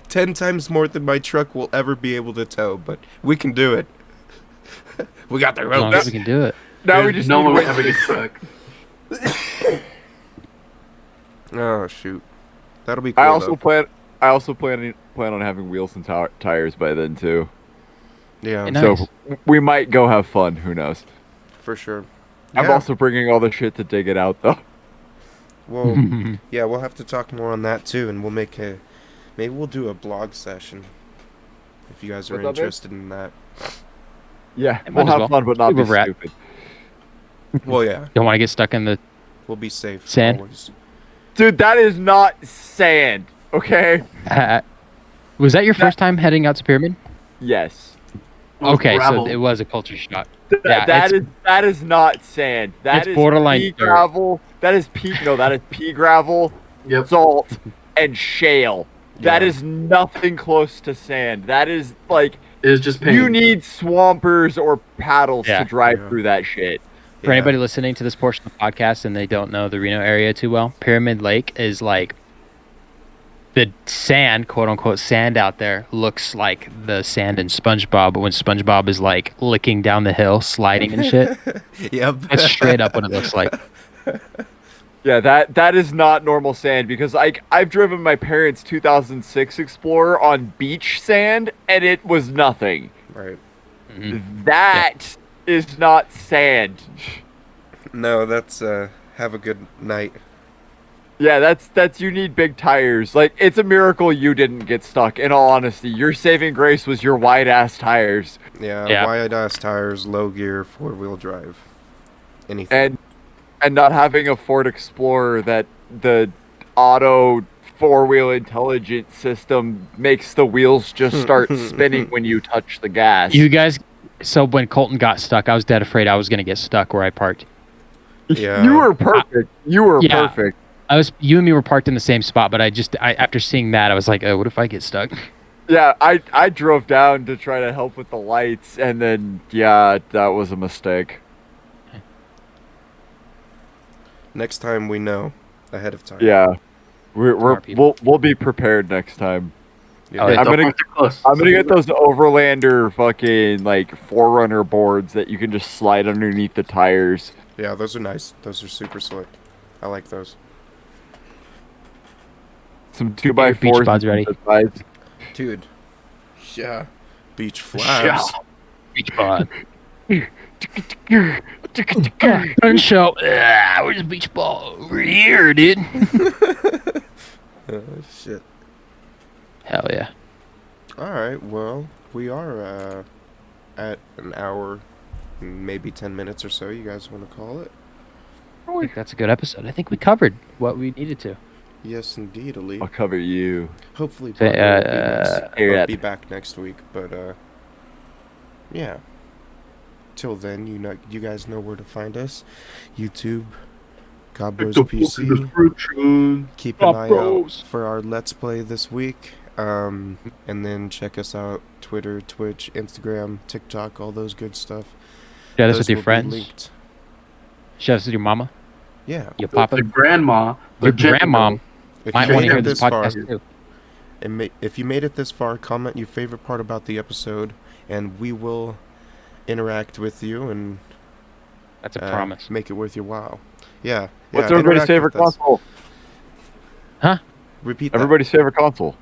10 times more than my truck will ever be able to tow, but we can do it. We got the As long as ropes. we can do it. Now we Dude, just no need one to will ever get stuck. Oh shoot, that'll be cool. I also though. plan on having wheels and tires by then too. Yeah, Hey, nice. So we might go have fun. Who knows? for sure. I'm Yeah. also bringing all the shit to dig it out though. Well, yeah, we'll have to talk more on that too, and maybe we'll do a blog session if you guys are What's up, babe? interested in that. Yeah, Might we'll as have well. fun, but not Leave a be rat. stupid. Well, yeah, Don't want to get stuck in the we'll be safe Sand? always. Dude, that is not sand. Okay. Was that your first time heading out to Pyramid? Yes. Okay, Gravel. so it was a culture shock. Th- Yeah, that is not sand. That it's is borderline pea dirt. gravel. That is pea gravel, Yep. salt, and shale. That Yeah. is nothing close to sand. That is like It's just pain. you need swampers or paddles Yeah. to drive Yeah. through that shit. For Yeah. anybody listening to this portion of the podcast and they don't know the Reno area too well, Pyramid Lake is like the sand, quote unquote, sand out there looks like the sand in SpongeBob when SpongeBob is like licking down the hill, sliding and shit. Yep. That's straight up what it looks like. Yeah, that is not normal sand because I've driven my parents' 2006 Explorer on beach sand and it was nothing. Right. Mhm. That is not sand. No, that's have a good night. Yeah, that's you need big tires. Like it's a miracle you didn't get stuck. In all honesty, your saving grace was your wide ass tires. Yeah. Wide ass tires, low gear, 4-wheel drive. Anything. And not having a Ford Explorer that the auto four-wheel intelligence system makes the wheels just start spinning when you touch the gas. You guys, so when Colton got stuck, I was dead afraid I was going to get stuck where I parked. Yeah. You were perfect. You were Yeah. perfect. You and me were parked in the same spot, but I after seeing that, I was like, oh, what if I get stuck? Yeah, I drove down to try to help with the lights, and then yeah, that was a mistake. Next time we know ahead of time. Yeah, Smart people. we'll be prepared next time. Yeah. Oh, Hey, yeah. I'm don't gonna- come too close. I'm gonna get those Overlander fucking like Forerunner boards that you can just slide underneath the tires. Yeah, those are nice. Those are super slick. I like those. Some your 2x4s. beach pods ready. Dude. Yeah. Beach flaps. Beach pod. And show. Where's the beach ball? Over here, dude. Shit. Hell yeah. Alright, well, we are at an hour, maybe 10 minutes or so, you guys want to call it? I think that's a good episode. I think we covered what we needed to. Yes, indeed, Ali. I'll cover you. Hopefully, So, Bobby will be back next week, but, yeah. Till then, you guys know where to find us. YouTube, Godbros PC. Keep an eye out for our Let's Play this week. And then check us out, Twitter, Twitch, Instagram, TikTok, all those good stuff. Share this Those with your will be friends. linked. Share this with your mama. Yeah. Your papa. The grandma. Your legit- grandmom If might you want made to hear it this this far, podcast too. and if you made it this far, comment your favorite part about the episode, and we will interact with you and That's a promise. make it worth your while. Yeah. What's yeah, everybody's interact favorite with us. console? Repeat that. Everybody's favorite console.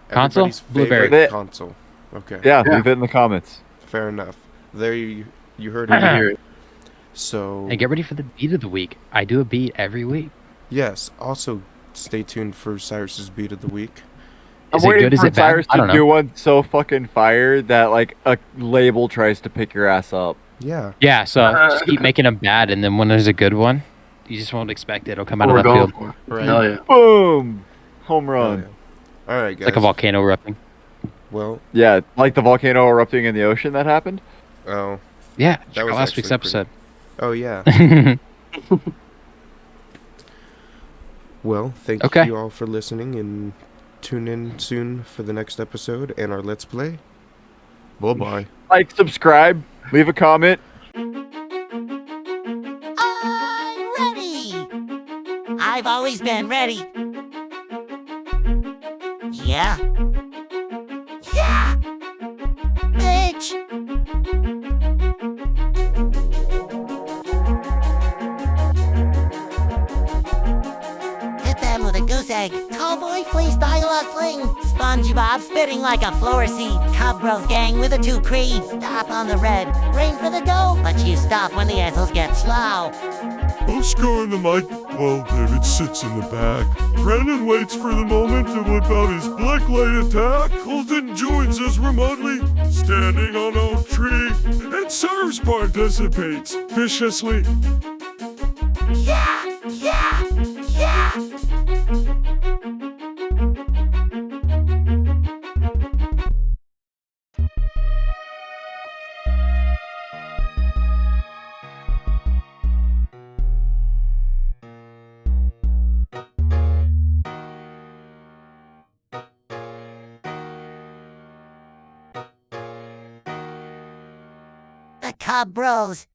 Console? Everybody's Blueberry. favorite console. Okay. Yeah, Yeah. leave it in the comments. Fair enough. There you heard You it. hear it. So And get ready for the beat of the week. I do a beat every week. yes. Also, stay tuned for Cyrus's beat of the week. Is I'm it waiting good? Is for it bad? Cyrus I don't to know. do one so fucking fire that like a label tries to pick your ass up. Yeah. Yeah, so just keep making them bad, and then when there's a good one, you just won't expect it. It'll come out What of we're left going field. for. Right. Hell yeah. Boom! Home Oh, run. yeah. All right, guys. It's like a volcano erupting. Well, Yeah, like the volcano erupting in the ocean that happened. oh, Yeah, That check out was last week's actually episode. oh yeah. Well, thank Okay. you all for listening, and tune in soon for the next episode and our Let's Play. Bye bye. Like, subscribe, leave a comment. I'm ready. I've always been ready. Yeah. Yeah. Bitch. Hit them with a goose egg. Call cowboy freestyle hustling. SpongeBob spitting like a floor seat. Cub Bros gang with a 2 creed. Stop on the red, rain for the dough. But you stop when the assholes get slow. Oscar on the mic while David sits in the back. Brandon waits for the moment to whip out his blacklight attack. Colton joins us remotely, standing on a tree. And Cyrus participates viciously. Yeah! Yeah! Yeah! The Cub Bros.